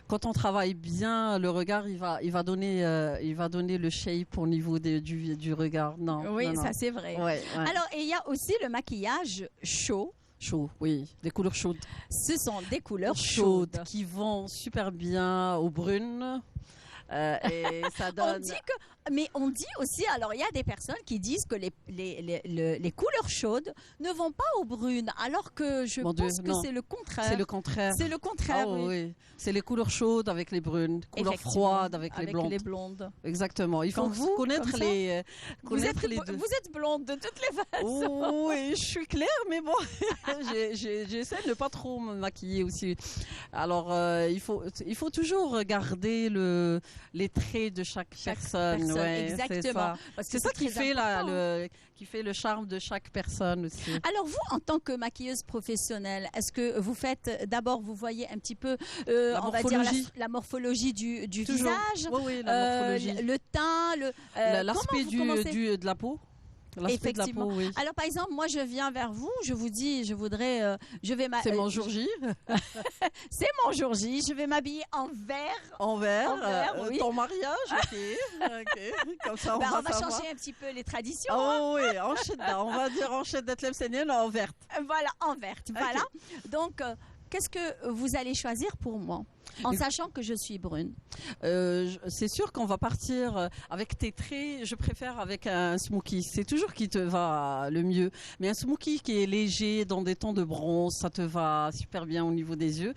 Quand on travaille bien le regard, il va donner le shape au niveau du regard. Non. Oui, non, ça non. c'est vrai. Ouais. Alors, et il y a aussi le maquillage chaud. Chaud, oui, des couleurs chaudes. Ce sont des couleurs chaudes. Qui vont super bien aux brunes. Et ça donne. On dit aussi, alors il y a des personnes qui disent que les couleurs chaudes ne vont pas aux brunes, alors que je Mon pense Dieu, que non. c'est le contraire. C'est le contraire. C'est le contraire, Ah oui. oui. C'est les couleurs chaudes avec les brunes, couleurs Effectivement, froides avec les blondes. les blondes. Exactement. Il faut Comme vous, connaître comme ça. Vous les deux. êtes blonde de toutes les façons. Oh, oui, je suis claire, mais bon, j'essaie de ne pas trop me maquiller aussi. Alors, il faut toujours garder les traits de chaque personne. Ouais, exactement. Parce que C'est ça qui très fait important. qui fait le charme de chaque personne aussi. Alors vous, en tant que maquilleuse professionnelle, est-ce que vous faites, d'abord vous voyez un petit peu, La on va dire morphologie. la morphologie du Toujours. visage, Oui, la morphologie. le teint, L'aspect comment vous commencez de la peau. L'aspect de la Effectivement. peau, oui. Alors par exemple, moi je viens vers vous, je vous dis, je voudrais, C'est mon jour J. c'est mon jour J, je vais m'habiller en vert. En vert, oui. ton mariage, ok. Comme ça, On va savoir. changer un petit peu les traditions. Oh oui, en Shedda, on va dire en Shedda Tlemcenienne en verte. Voilà, en verte. Voilà. Donc, qu'est-ce que vous allez choisir pour moi, en sachant que je suis brune? C'est sûr qu'on va partir avec tes traits. Je préfère avec un smoky. C'est toujours qui te va le mieux. Mais un smoky qui est léger, dans des tons de bronze, ça te va super bien au niveau des yeux.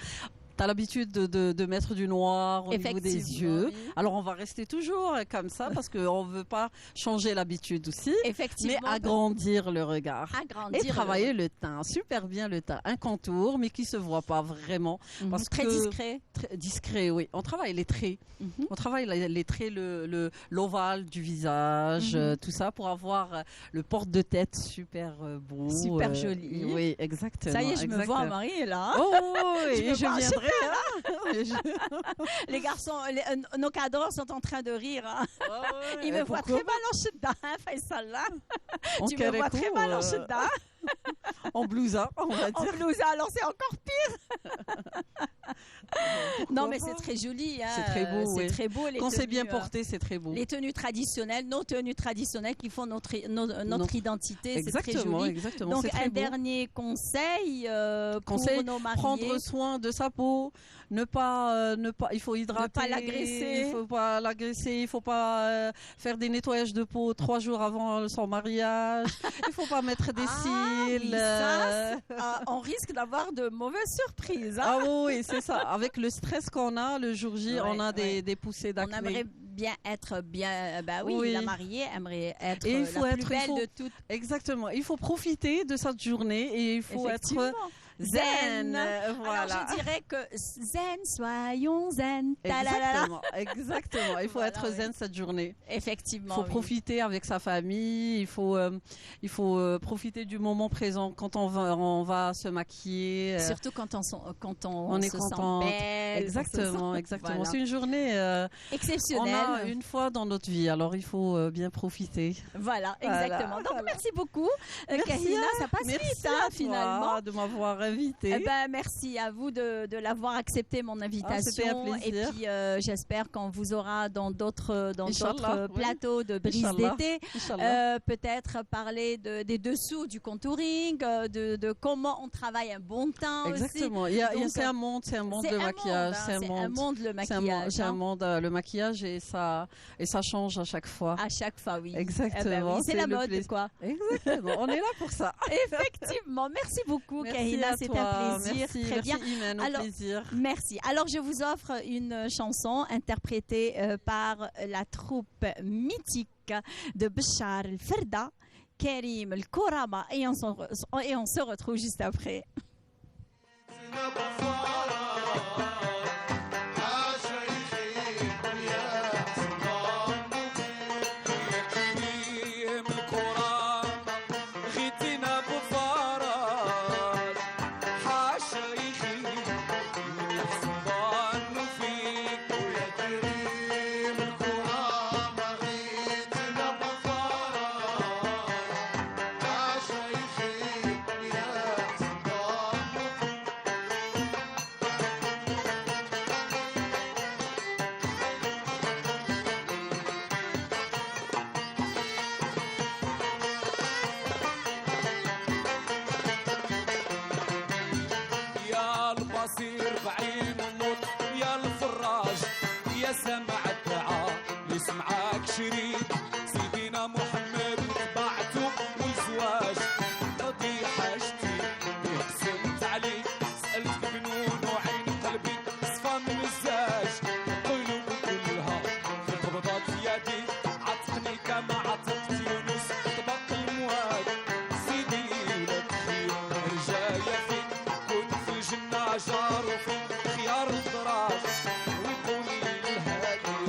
T'as l'habitude de mettre du noir au niveau des yeux. Oui. Alors on va rester toujours comme ça parce qu'on ne veut pas changer l'habitude aussi. Effectivement. Mais agrandir le regard. Agrandir Et travailler le teint, super bien le teint. Un contour, mais qui se voit pas vraiment. Parce très que- discret. Très discret, oui. On travaille les traits. Mhm. On travaille les traits, l'ovale du visage, tout ça, pour avoir le porte de tête super beau. Super joli. Oui, exactement. Ça y est, je me vois exactement. mariée là. Oh, oui, Je me et je vois viendrai. Hein. Les garçons, nos cadres sont en train de rire. Hein. Ils me voient très mal en chedda, hein, Faisal, là. Tu me vois très mal en chedda, En blousa, on va en dire. blousa, alors c'est encore pire. Non, mais c'est très joli. Hein. C'est très beau, C'est oui. très beau. Les Quand c'est bien tenues, porté, c'est très beau. les tenues traditionnelles, nos tenues traditionnelles qui font notre identité, c'est très Exactement, joli. exactement. Donc c'est très un beau. dernier conseil, Conseil, pour nos mariés. Prendre soin de sa peau, ne pas, il faut hydrater, pas l'agresser. il faut pas l'agresser, il faut pas faire des nettoyages de peau 3 jours avant son mariage, il faut pas mettre des cils. oui, ça, on risque d'avoir de mauvaises surprises. Hein. Ah oui, c'est ça. Avec le stress qu'on a le jour J, Ouais, on a ouais. des poussées On d'acné. aimerait bien être bien. Bah oui, Oui. la mariée aimerait être Et il faut la être- plus il belle faut- de toutes. Exactement. Il faut profiter de cette journée et il faut être Effectivement. zen. Voilà. Alors je dirais que zen, soyons zen. Ta-la-la-la. Exactement. Il faut Voilà, être zen cette journée. Effectivement. Il faut oui. profiter avec sa famille. Il faut profiter du moment présent quand on va se maquiller. Surtout quand on on est se contente. sent belle. Exactement. Voilà. C'est une journée on Exceptionnelle. a une fois dans notre vie, alors il faut bien profiter. Voilà, Voilà, exactement. Donc voilà. merci beaucoup, Merci Kahina. Ça passe Merci vite, à toi finalement. de m'avoir invité. Eh ben, merci à vous de l'avoir accepté mon invitation. c'était un Et plaisir. puis j'espère qu'on vous aura dans d'autres Inch'Allah, oui. plateaux de brise Inch'Allah. d'été. Inch'Allah. Peut-être parler des dessous du contouring, de comment on travaille un bon teint Exactement. aussi. Donc, C'est un monde de maquillage. C'est un monde le maquillage. C'est un hein. monde le maquillage et ça change à chaque fois. À chaque fois, oui. Exactement. Eh ben oui, c'est la le mode, plaisir. quoi. Exactement. On est là pour ça. Effectivement. Merci beaucoup, Merci Kahina. à C'était toi. un plaisir. Merci, Très bien. Merci Imen, au Alors, plaisir. Merci. Alors, je vous offre une chanson interprétée par la troupe mythique de Bachar el-Ferda, Karim el-Kourama, et on se retrouve juste après. يا البصير بعين النط يا الفراج يا سمع الدعاء يسمعك شريك سيدنا محمد بعته والزواج قضي حاجتي قسمت عليك سألتك بنون وعين قلبي صفى من الزاج قلوب كلها في قبضات يدي عتقني كما عتقت يونس طبق المواد سيدي لك خير رجايا فيك كنت في الجنة جار وفي خيار الدراج ويقولي الهادي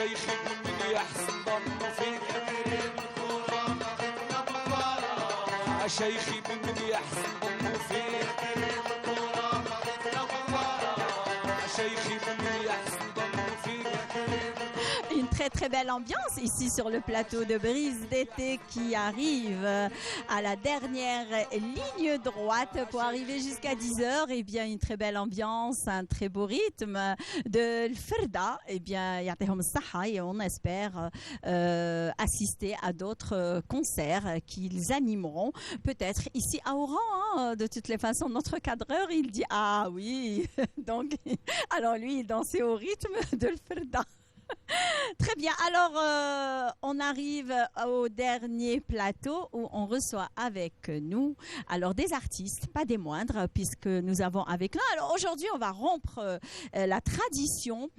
شيخي بمن يحسن ظنه فيك شيخي بمن يحسن ظنه فيك شيخي بمن يحسن ظنه فيك. Une très très belle ambiance ici sur le plateau de Brise d'été qui arrive à la dernière ligne droite pour arriver jusqu'à 10h. Et bien une très belle ambiance, un très beau rythme de l'Ferda. Et bien يعطيهم الصحة et on espère assister à d'autres concerts qu'ils animeront peut-être ici à Oran. Hein. De toutes les façons, notre cadreur il dit ah oui donc alors lui il dansait au rythme de l'Ferda. Très bien. Alors, on arrive au dernier plateau où on reçoit avec nous alors des artistes, pas des moindres, puisque nous avons avec nous. Alors aujourd'hui, on va rompre la tradition,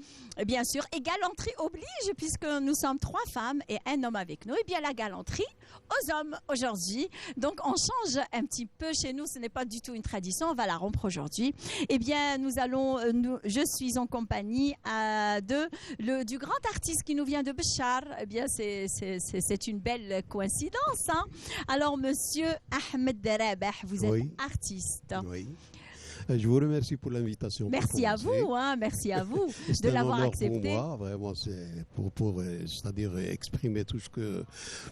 bien sûr, et galanterie oblige, puisque nous sommes 3 femmes et un homme avec nous. Et bien la galanterie aux hommes aujourd'hui. Donc on change un petit peu chez nous. Ce n'est pas du tout une tradition. On va la rompre aujourd'hui. Eh bien, je suis en compagnie du grand artiste qui nous vient de Béchar. Eh bien, c'est une belle coïncidence. Hein? Alors, monsieur Ahmed Rabah, vous êtes artiste. Oui. Je vous remercie pour l'invitation. Merci à vous, hein, merci à vous de l'avoir accepté. Pour moi, vraiment, c'est c'est-à-dire exprimer tout ce que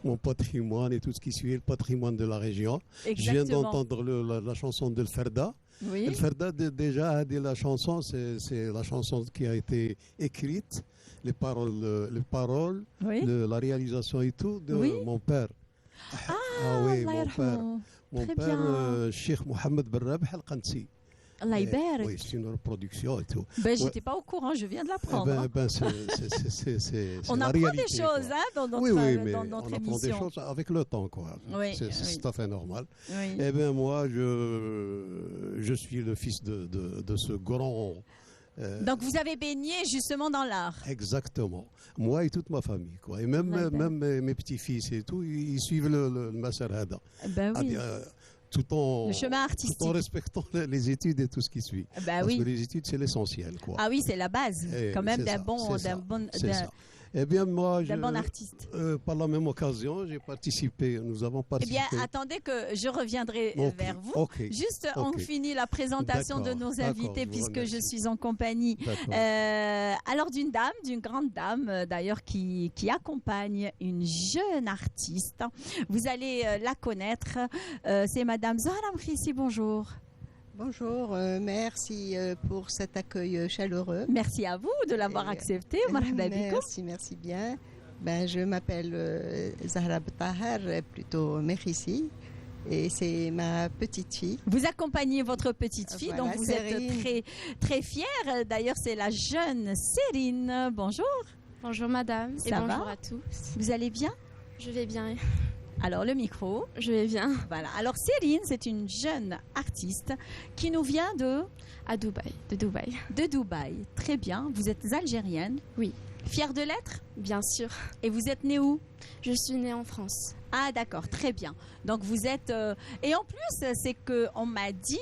mon patrimoine et tout ce qui suit le patrimoine de la région. Exactement. Je viens d'entendre la chanson de Ferda. Oui. Le Ferda, déjà, la chanson, c'est la chanson qui a été écrite, les paroles, Oui. la réalisation et tout de mon père. Ah oui, Allah yarhamou. mon Très père, bien. Cheikh Mohamed Ben Rabah Al-Qansi. Allah يبارك. Oui, c'est une reproduction et tout. Ben, j'étais pas au courant, je viens de l'apprendre. C'est On la apprend réalité, des choses quoi. hein, dans notre, Oui, mais dans notre on apprend émission. des choses avec le temps, quoi. Oui, C'est oui. tout à fait normal. Oui. Eh bien, moi, je suis le fils de ce grand... Donc vous avez baigné justement dans l'art. Exactement. Moi et toute ma famille, quoi. Et même mes petits-fils et tout, ils suivent le Masar Hada. Ben oui. Tout Le chemin en artistique. respectant les études et tout ce qui suit. Ben Parce oui. que les études, c'est l'essentiel, quoi. Ah oui, c'est la base Eh, quand même c'est ça. Eh bien, moi, d'un bon artiste. par la même occasion, nous avons Eh participé. bien, attendez que je reviendrai Ok, vers vous. ok, Juste, on ok. finit la présentation de D'accord, nos d'accord, invités je vous puisque je remercie. suis en compagnie. D'accord. Alors d'une grande dame d'ailleurs qui accompagne une jeune artiste. Vous allez la connaître. C'est Madame Zahra Mkhissi. Bonjour. Bonjour, merci pour cet accueil chaleureux. Merci à vous de l'avoir accepté. Marhaba bikoum. Merci bien. Ben, je m'appelle Zahra Btahar, plutôt Mekhissi, et c'est ma petite fille. Vous accompagnez votre petite fille, Voilà, donc vous Sérine. êtes très, très fière. D'ailleurs, c'est la jeune Cérine. Bonjour. Bonjour madame et Ça bonjour va à tous. Vous allez bien? Je vais bien. Alors, le micro. Je vais bien. Voilà. Alors, Cérine, c'est une jeune artiste qui nous vient de Dubaï. Dubaï. Très bien. Vous êtes algérienne? Oui. Fière de l'être? Bien sûr. Et vous êtes née où? Je suis née en France. Ah, d'accord. Très bien. Donc, vous êtes... Et en plus, c'est qu'on m'a dit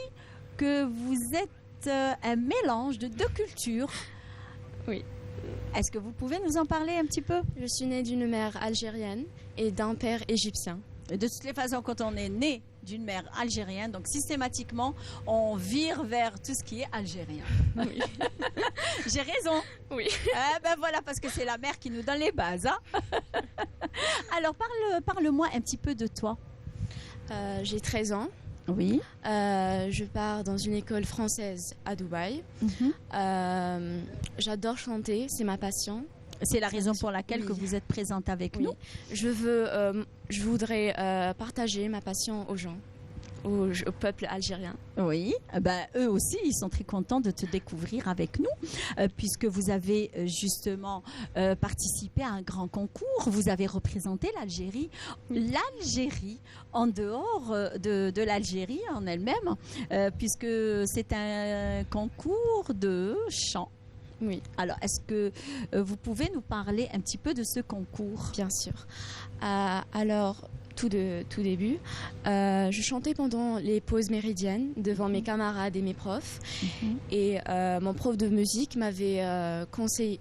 que vous êtes un mélange de 2 cultures. Oui. Est-ce que vous pouvez nous en parler un petit peu? Je suis née d'une mère algérienne et d'un père égyptien. Et de toutes les façons, quand on est né d'une mère algérienne, donc systématiquement, on vire vers tout ce qui est algérien. Oui. J'ai raison. Oui. Ben voilà, parce que c'est la mère qui nous donne les bases. Hein. Alors, parle-moi un petit peu de toi. J'ai 13 ans. Oui. Je pars dans une école française à Dubaï. J'adore chanter, c'est ma passion. C'est la raison pour laquelle Oui. que vous êtes présente avec Oui. nous. Je voudrais partager ma passion aux gens, au peuple algérien. Oui, eux aussi, ils sont très contents de te découvrir avec nous, puisque vous avez justement participé à un grand concours. Vous avez représenté l'Algérie. L'Algérie, en dehors de l'Algérie en elle-même, puisque c'est un concours de chant. Oui. Alors, est-ce que vous pouvez nous parler un petit peu de ce concours? Bien sûr. Alors, tout début, je chantais pendant les pauses méridiennes devant mes camarades et mes profs. Et mon prof de musique m'avait conseillé,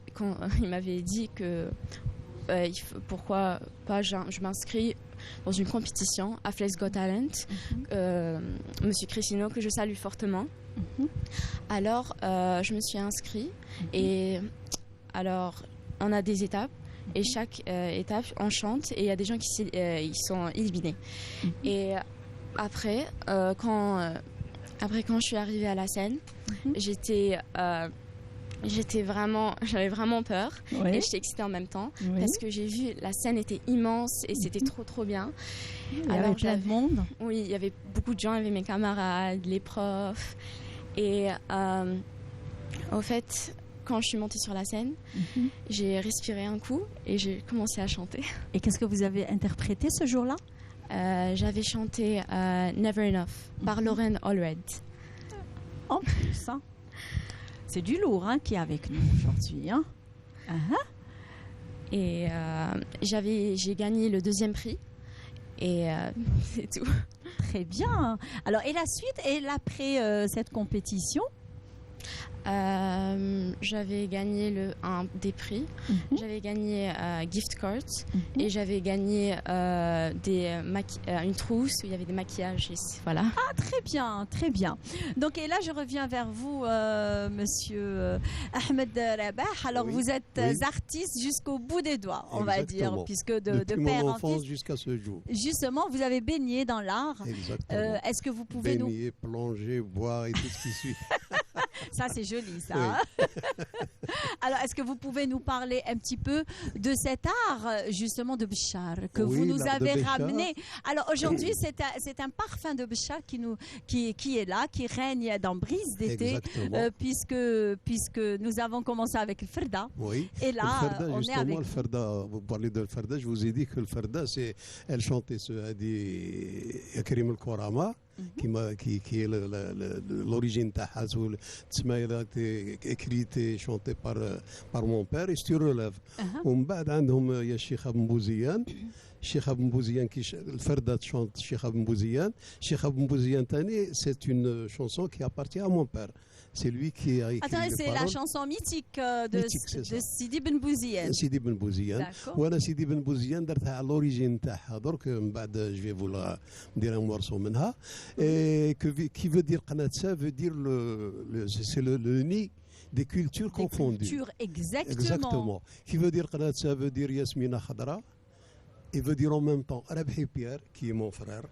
il m'avait dit que pourquoi pas je m'inscris dans une compétition à Flex Got Talent, Monsieur Cristino, que je salue fortement. Alors, je me suis inscrite et alors, on a des étapes et chaque étape, on chante et il y a des gens qui ils sont éliminés. Et après, quand je suis arrivée à la scène, j'avais vraiment peur et j'étais excitée en même temps parce que j'ai vu la scène était immense et c'était trop bien. Il y avait plein de monde. Oui, il y avait beaucoup de gens, il y avait mes camarades, les profs et au fait, quand je suis montée sur la scène, j'ai respiré un coup et j'ai commencé à chanter. Et qu'est-ce que vous avez interprété ce jour-là? J'avais chanté Never Enough par Lauren Allred. En plus, hein. C'est du lourd qui est avec nous aujourd'hui. Hein. Et j'ai gagné le 2e prix. Et c'est tout. Très bien. Alors, et la suite, et l'après cette compétition? J'avais gagné des prix. J'avais gagné gift cards et j'avais gagné une trousse où il y avait des maquillages. Voilà. Ah, très bien, très bien. Donc, et là, je reviens vers vous, monsieur Ahmed Rabah. Alors, vous êtes artiste jusqu'au bout des doigts, on va dire, puisque de père en fils. Jusqu'à ce jour. Justement, vous avez baigné dans l'art. Exactement. Est-ce que vous pouvez baigner, plonger, boire et tout ce qui suit. Ça, c'est joli, ça. Alors, est-ce que vous pouvez nous parler un petit peu de cet art, justement, de Béchar, que vous nous avez ramené? Alors, aujourd'hui, c'est un parfum de Béchar qui est là, qui règne dans Brise d'été, puisque nous avons commencé avec le Ferda. Oui. Et là, le Ferda, on est avec... le Ferda, vous parlez de Ferda, je vous ai dit que le Ferda, elle chantait ce Hadi Karim El-Korama, qui est l'origine de Tsmaïla, écrite et chantée par mon père, et sur relève. ومن بعد عندهم يا الشيخ ابن بوزيان الشيخ ابن بوزيان الفردة chante Cheikh Abou Mbouziane. Cheikh Abou Mbouziane Tani, c'est une chanson qui appartient à mon père. C'est lui qui a écrit. Attendez, c'est la chanson mythique de Sidi Ben Bouziane. Sidi Ben Bouziane. وانا Sidi Ben Bouziane درتها على l'origine تاعها درك من بعد je vais vous la ندير un morceau منها. Et qui veut dire قناتسا veut dire c'est le nid des cultures confondues. Cultures, exactement. Qui veut dire قناتسا veut dire Yasmina Khadra. Il veut dire en même temps Rabhi Pierre, qui est mon frère.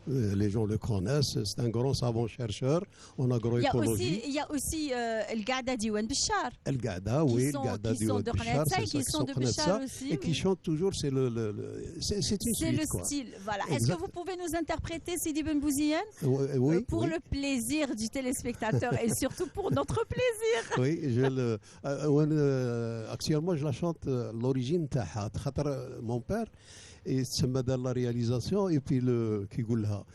Les gens le connaissent, c'est un grand savant chercheur en agroécologie. Il y a aussi El Gada Diwan Béchar. El Gada, oui, El Gada Diwan Béchar, qui sont de Béchar aussi. Et qui chantent toujours, c'est une suite. C'est le style, voilà. Est-ce que vous pouvez nous interpréter Sidi Ben Bouziane pour le plaisir du téléspectateur et surtout pour notre plaisir? Oui, actuellement je la chante l'origine تاعها خاطر mon père يتسمى دار لا رياليزاسيون اي بي كي يقول لها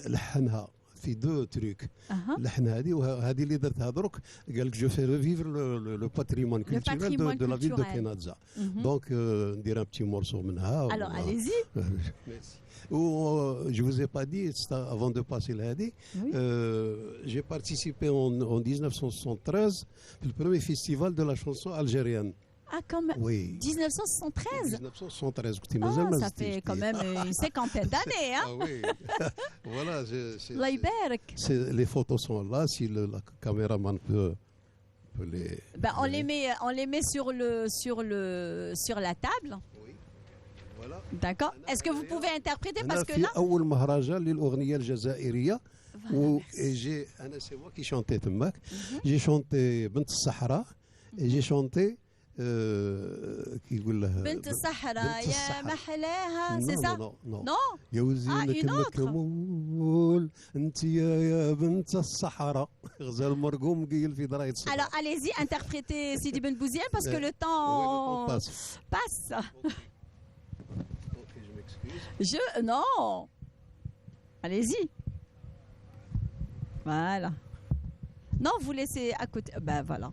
لحنها في دو تروك لحن هذه وهذه اللي درتها درك قال لك جو في ريفيفر لو باتريمون كولتوريل دو لا فيل دو كيناتزا دونك ندير ان بتي مورسو منها. Alors allez-y. Je vous ai pas dit avant de passer l'année, j'ai participé en 1973 au premier festival de la chanson algérienne. Ah, comme oui. 1973. 1973. Ça fait quand même une cinquantaine d'années. Hein? Ah oui. Voilà. Les photos sont là. Si la caméraman peut les. Ben, on les met sur la table. Oui. Voilà. D'accord. Est-ce que vous pouvez interpréter parce que là. أول مهرجان للأغنية الجزائرية. C'est moi qui chantais تماك. J'ai chanté بنت الصحراء. Et j'ai chanté. كي يقول لها بنت الصحراء يا محلاها سي سا نو يا وزينك المكمول انت يا بنت الصحراء غزال مرقوم قيل في درايه الصحراء. Alors allez-y, interprétez Sidi Ben Bouziane parce que le temps passe. Ok, je m'excuse. Non. Allez-y. Voilà. Non, vous laissez à côté. Ben voilà.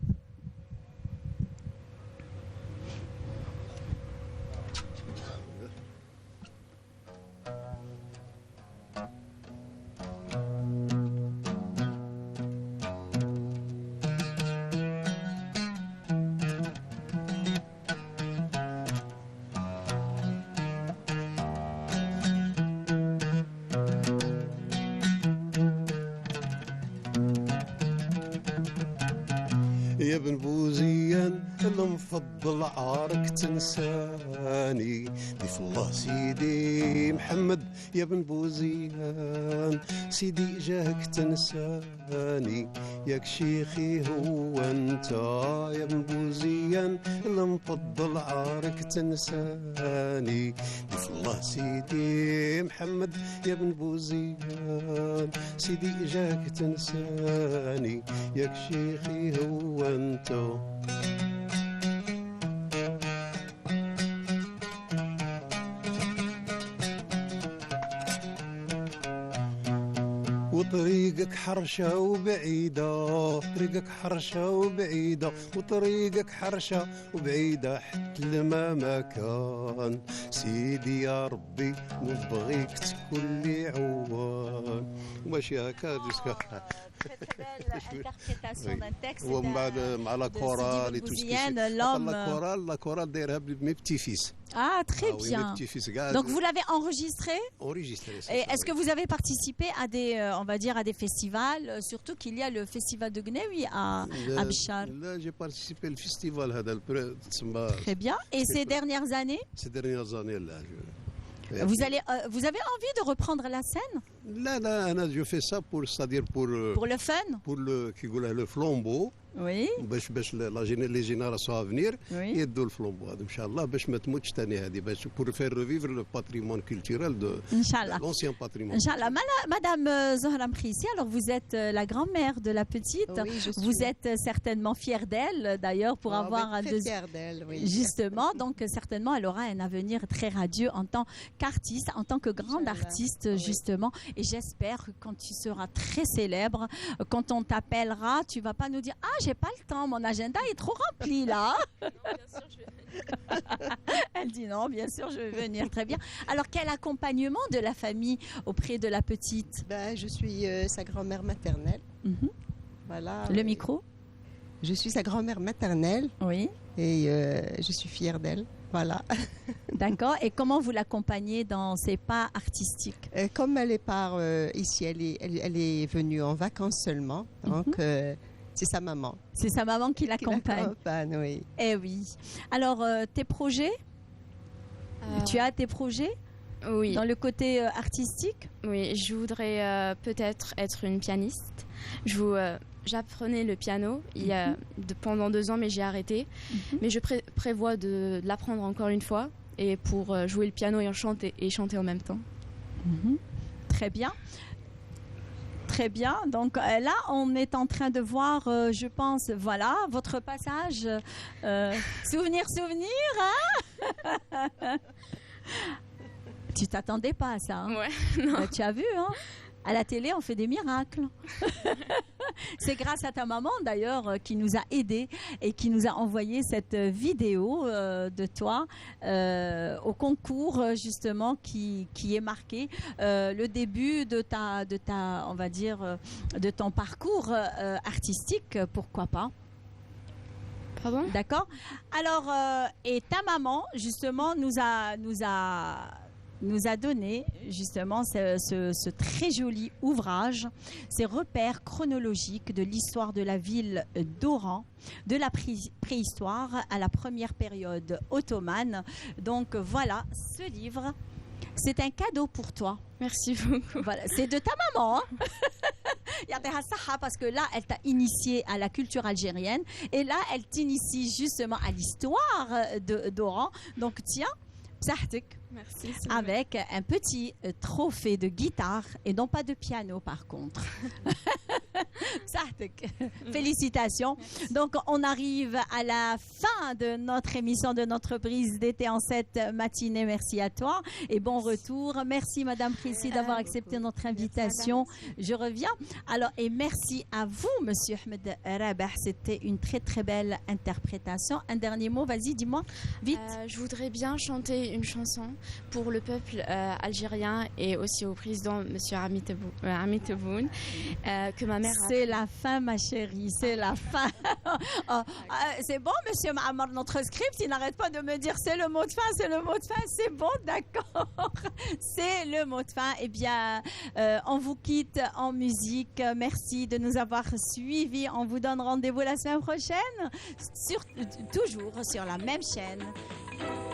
يا بن بوزيان المفضل عارك تنساني ضيف الله سيدي محمد يا بن بوزيان سيدي جاك تنساني ياك شيخي هو انت يا بن بوزيان المفضل عارك تنساني ضيف الله سيدي محمد يا بن بوزيان سيدي جاك تنساني ياك شيخي هو انت وطريقك حرشة وبعيدة طريقك حرشة وبعيدة وطريقك حرشة وبعيدة حتى لما ما كان سيدي يا ربي نبغيك تكون لي عوان وماشي هكا interprétation d'un texte مع لا كورال لا كورال دايرها بمي بتي فيس Ah, très bien. Donc vous l'avez enregistré. Et est-ce que vous avez participé à des, on va dire, à des festivals, surtout qu'il y a le festival de Gnewi à Bichar. Là, j'ai participé au festival. Très bien. Et ces dernières années? Ces dernières années, là. Vous avez envie de reprendre la scène? Là, je fais ça c'est-à-dire pour le fun? Pour le flambeau. Oui. باش les générations à venir يدوا الفلومبو هذا ان شاء الله باش ما تموتش ثاني هذه باش pour faire revivre le patrimoine culturel de l'ancien patrimoine. Inch'Allah. Madame Zohra Mkhissi, alors vous êtes la grand-mère de la petite. Oui, je suis. Vous êtes certainement fière d'elle d'ailleurs pour avoir un très fière d'elle, oui. Justement, donc certainement elle aura un avenir très radieux en tant qu'artiste, en tant que grande artiste justement. Et j'espère que quand tu seras très célèbre, quand on t'appellera, tu vas pas nous dire ah j'ai pas le temps, mon agenda est trop rempli là. Non, bien sûr, je vais venir. Elle dit non, bien sûr, je vais venir. Très bien. Alors, quel accompagnement de la famille auprès de la petite? Je suis sa grand-mère maternelle. Voilà. Le micro? Je suis sa grand-mère maternelle. Oui. Et je suis fière d'elle. Voilà. D'accord. Et comment vous l'accompagnez dans ses pas artistiques? Comme elle est part ici, elle est venue en vacances seulement. Donc, c'est sa maman. C'est sa maman qui l'accompagne. Oui. Eh oui. Alors, tes projets? Tu as tes projets? Oui. Dans le côté artistique? Oui, je voudrais peut-être être une pianiste. J'apprenais le piano pendant 2 ans, mais j'ai arrêté. Mais je prévois de l'apprendre encore une fois et pour jouer le piano et chanter en même temps. Très bien. Très bien. Donc là, on est en train de voir, je pense, voilà, votre passage. Souvenir, hein? Tu t'attendais pas à ça, hein? Ouais, non. Tu as vu, hein? À la télé, on fait des miracles. C'est grâce à ta maman, d'ailleurs, qui nous a aidés et qui nous a envoyé cette vidéo de toi au concours, justement, qui est marqué le début de ta, on va dire, de ton parcours artistique. Pourquoi pas? Pardon? D'accord. Alors, et ta maman, justement, nous a donné justement ce très joli ouvrage, ces repères chronologiques de l'histoire de la ville d'Oran, de la préhistoire à la première période ottomane. Donc voilà, ce livre, c'est un cadeau pour toi. Merci beaucoup. Voilà, c'est de ta maman. Hein? Parce que là, elle t'a initié à la culture algérienne et là, elle t'initie justement à l'histoire d'Oran. Donc tiens, psahtek. Merci. Avec un petit trophée de guitare et non pas de piano par contre. Félicitations. Merci. Donc on arrive à la fin de notre émission, de notre brise d'été en cette matinée. Merci à toi et bon retour. Merci Madame Mkhissi d'avoir accepté notre invitation. Je reviens. Alors et merci à vous Monsieur Ahmed Rabah. C'était une très très belle interprétation. Un dernier mot, vas-y, dis-moi vite. Je voudrais bien chanter une chanson pour le peuple algérien et aussi au président Monsieur Hamid Tebboune que ma C'est la fin, ma chérie, c'est la fin. C'est bon, monsieur Ma'amar, notre script, il n'arrête pas de me dire c'est le mot de fin, c'est le mot de fin. C'est bon, d'accord. C'est le mot de fin. Eh bien, on vous quitte en musique. Merci de nous avoir suivis. On vous donne rendez-vous la semaine prochaine, toujours sur la même chaîne,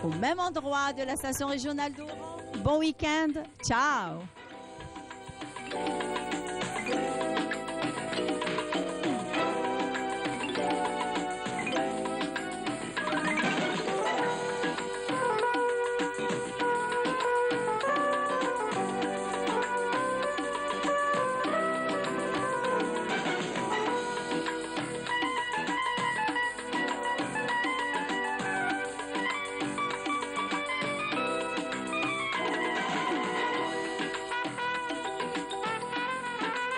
au même endroit de la station régionale d'Oran. Bon week-end. Ciao.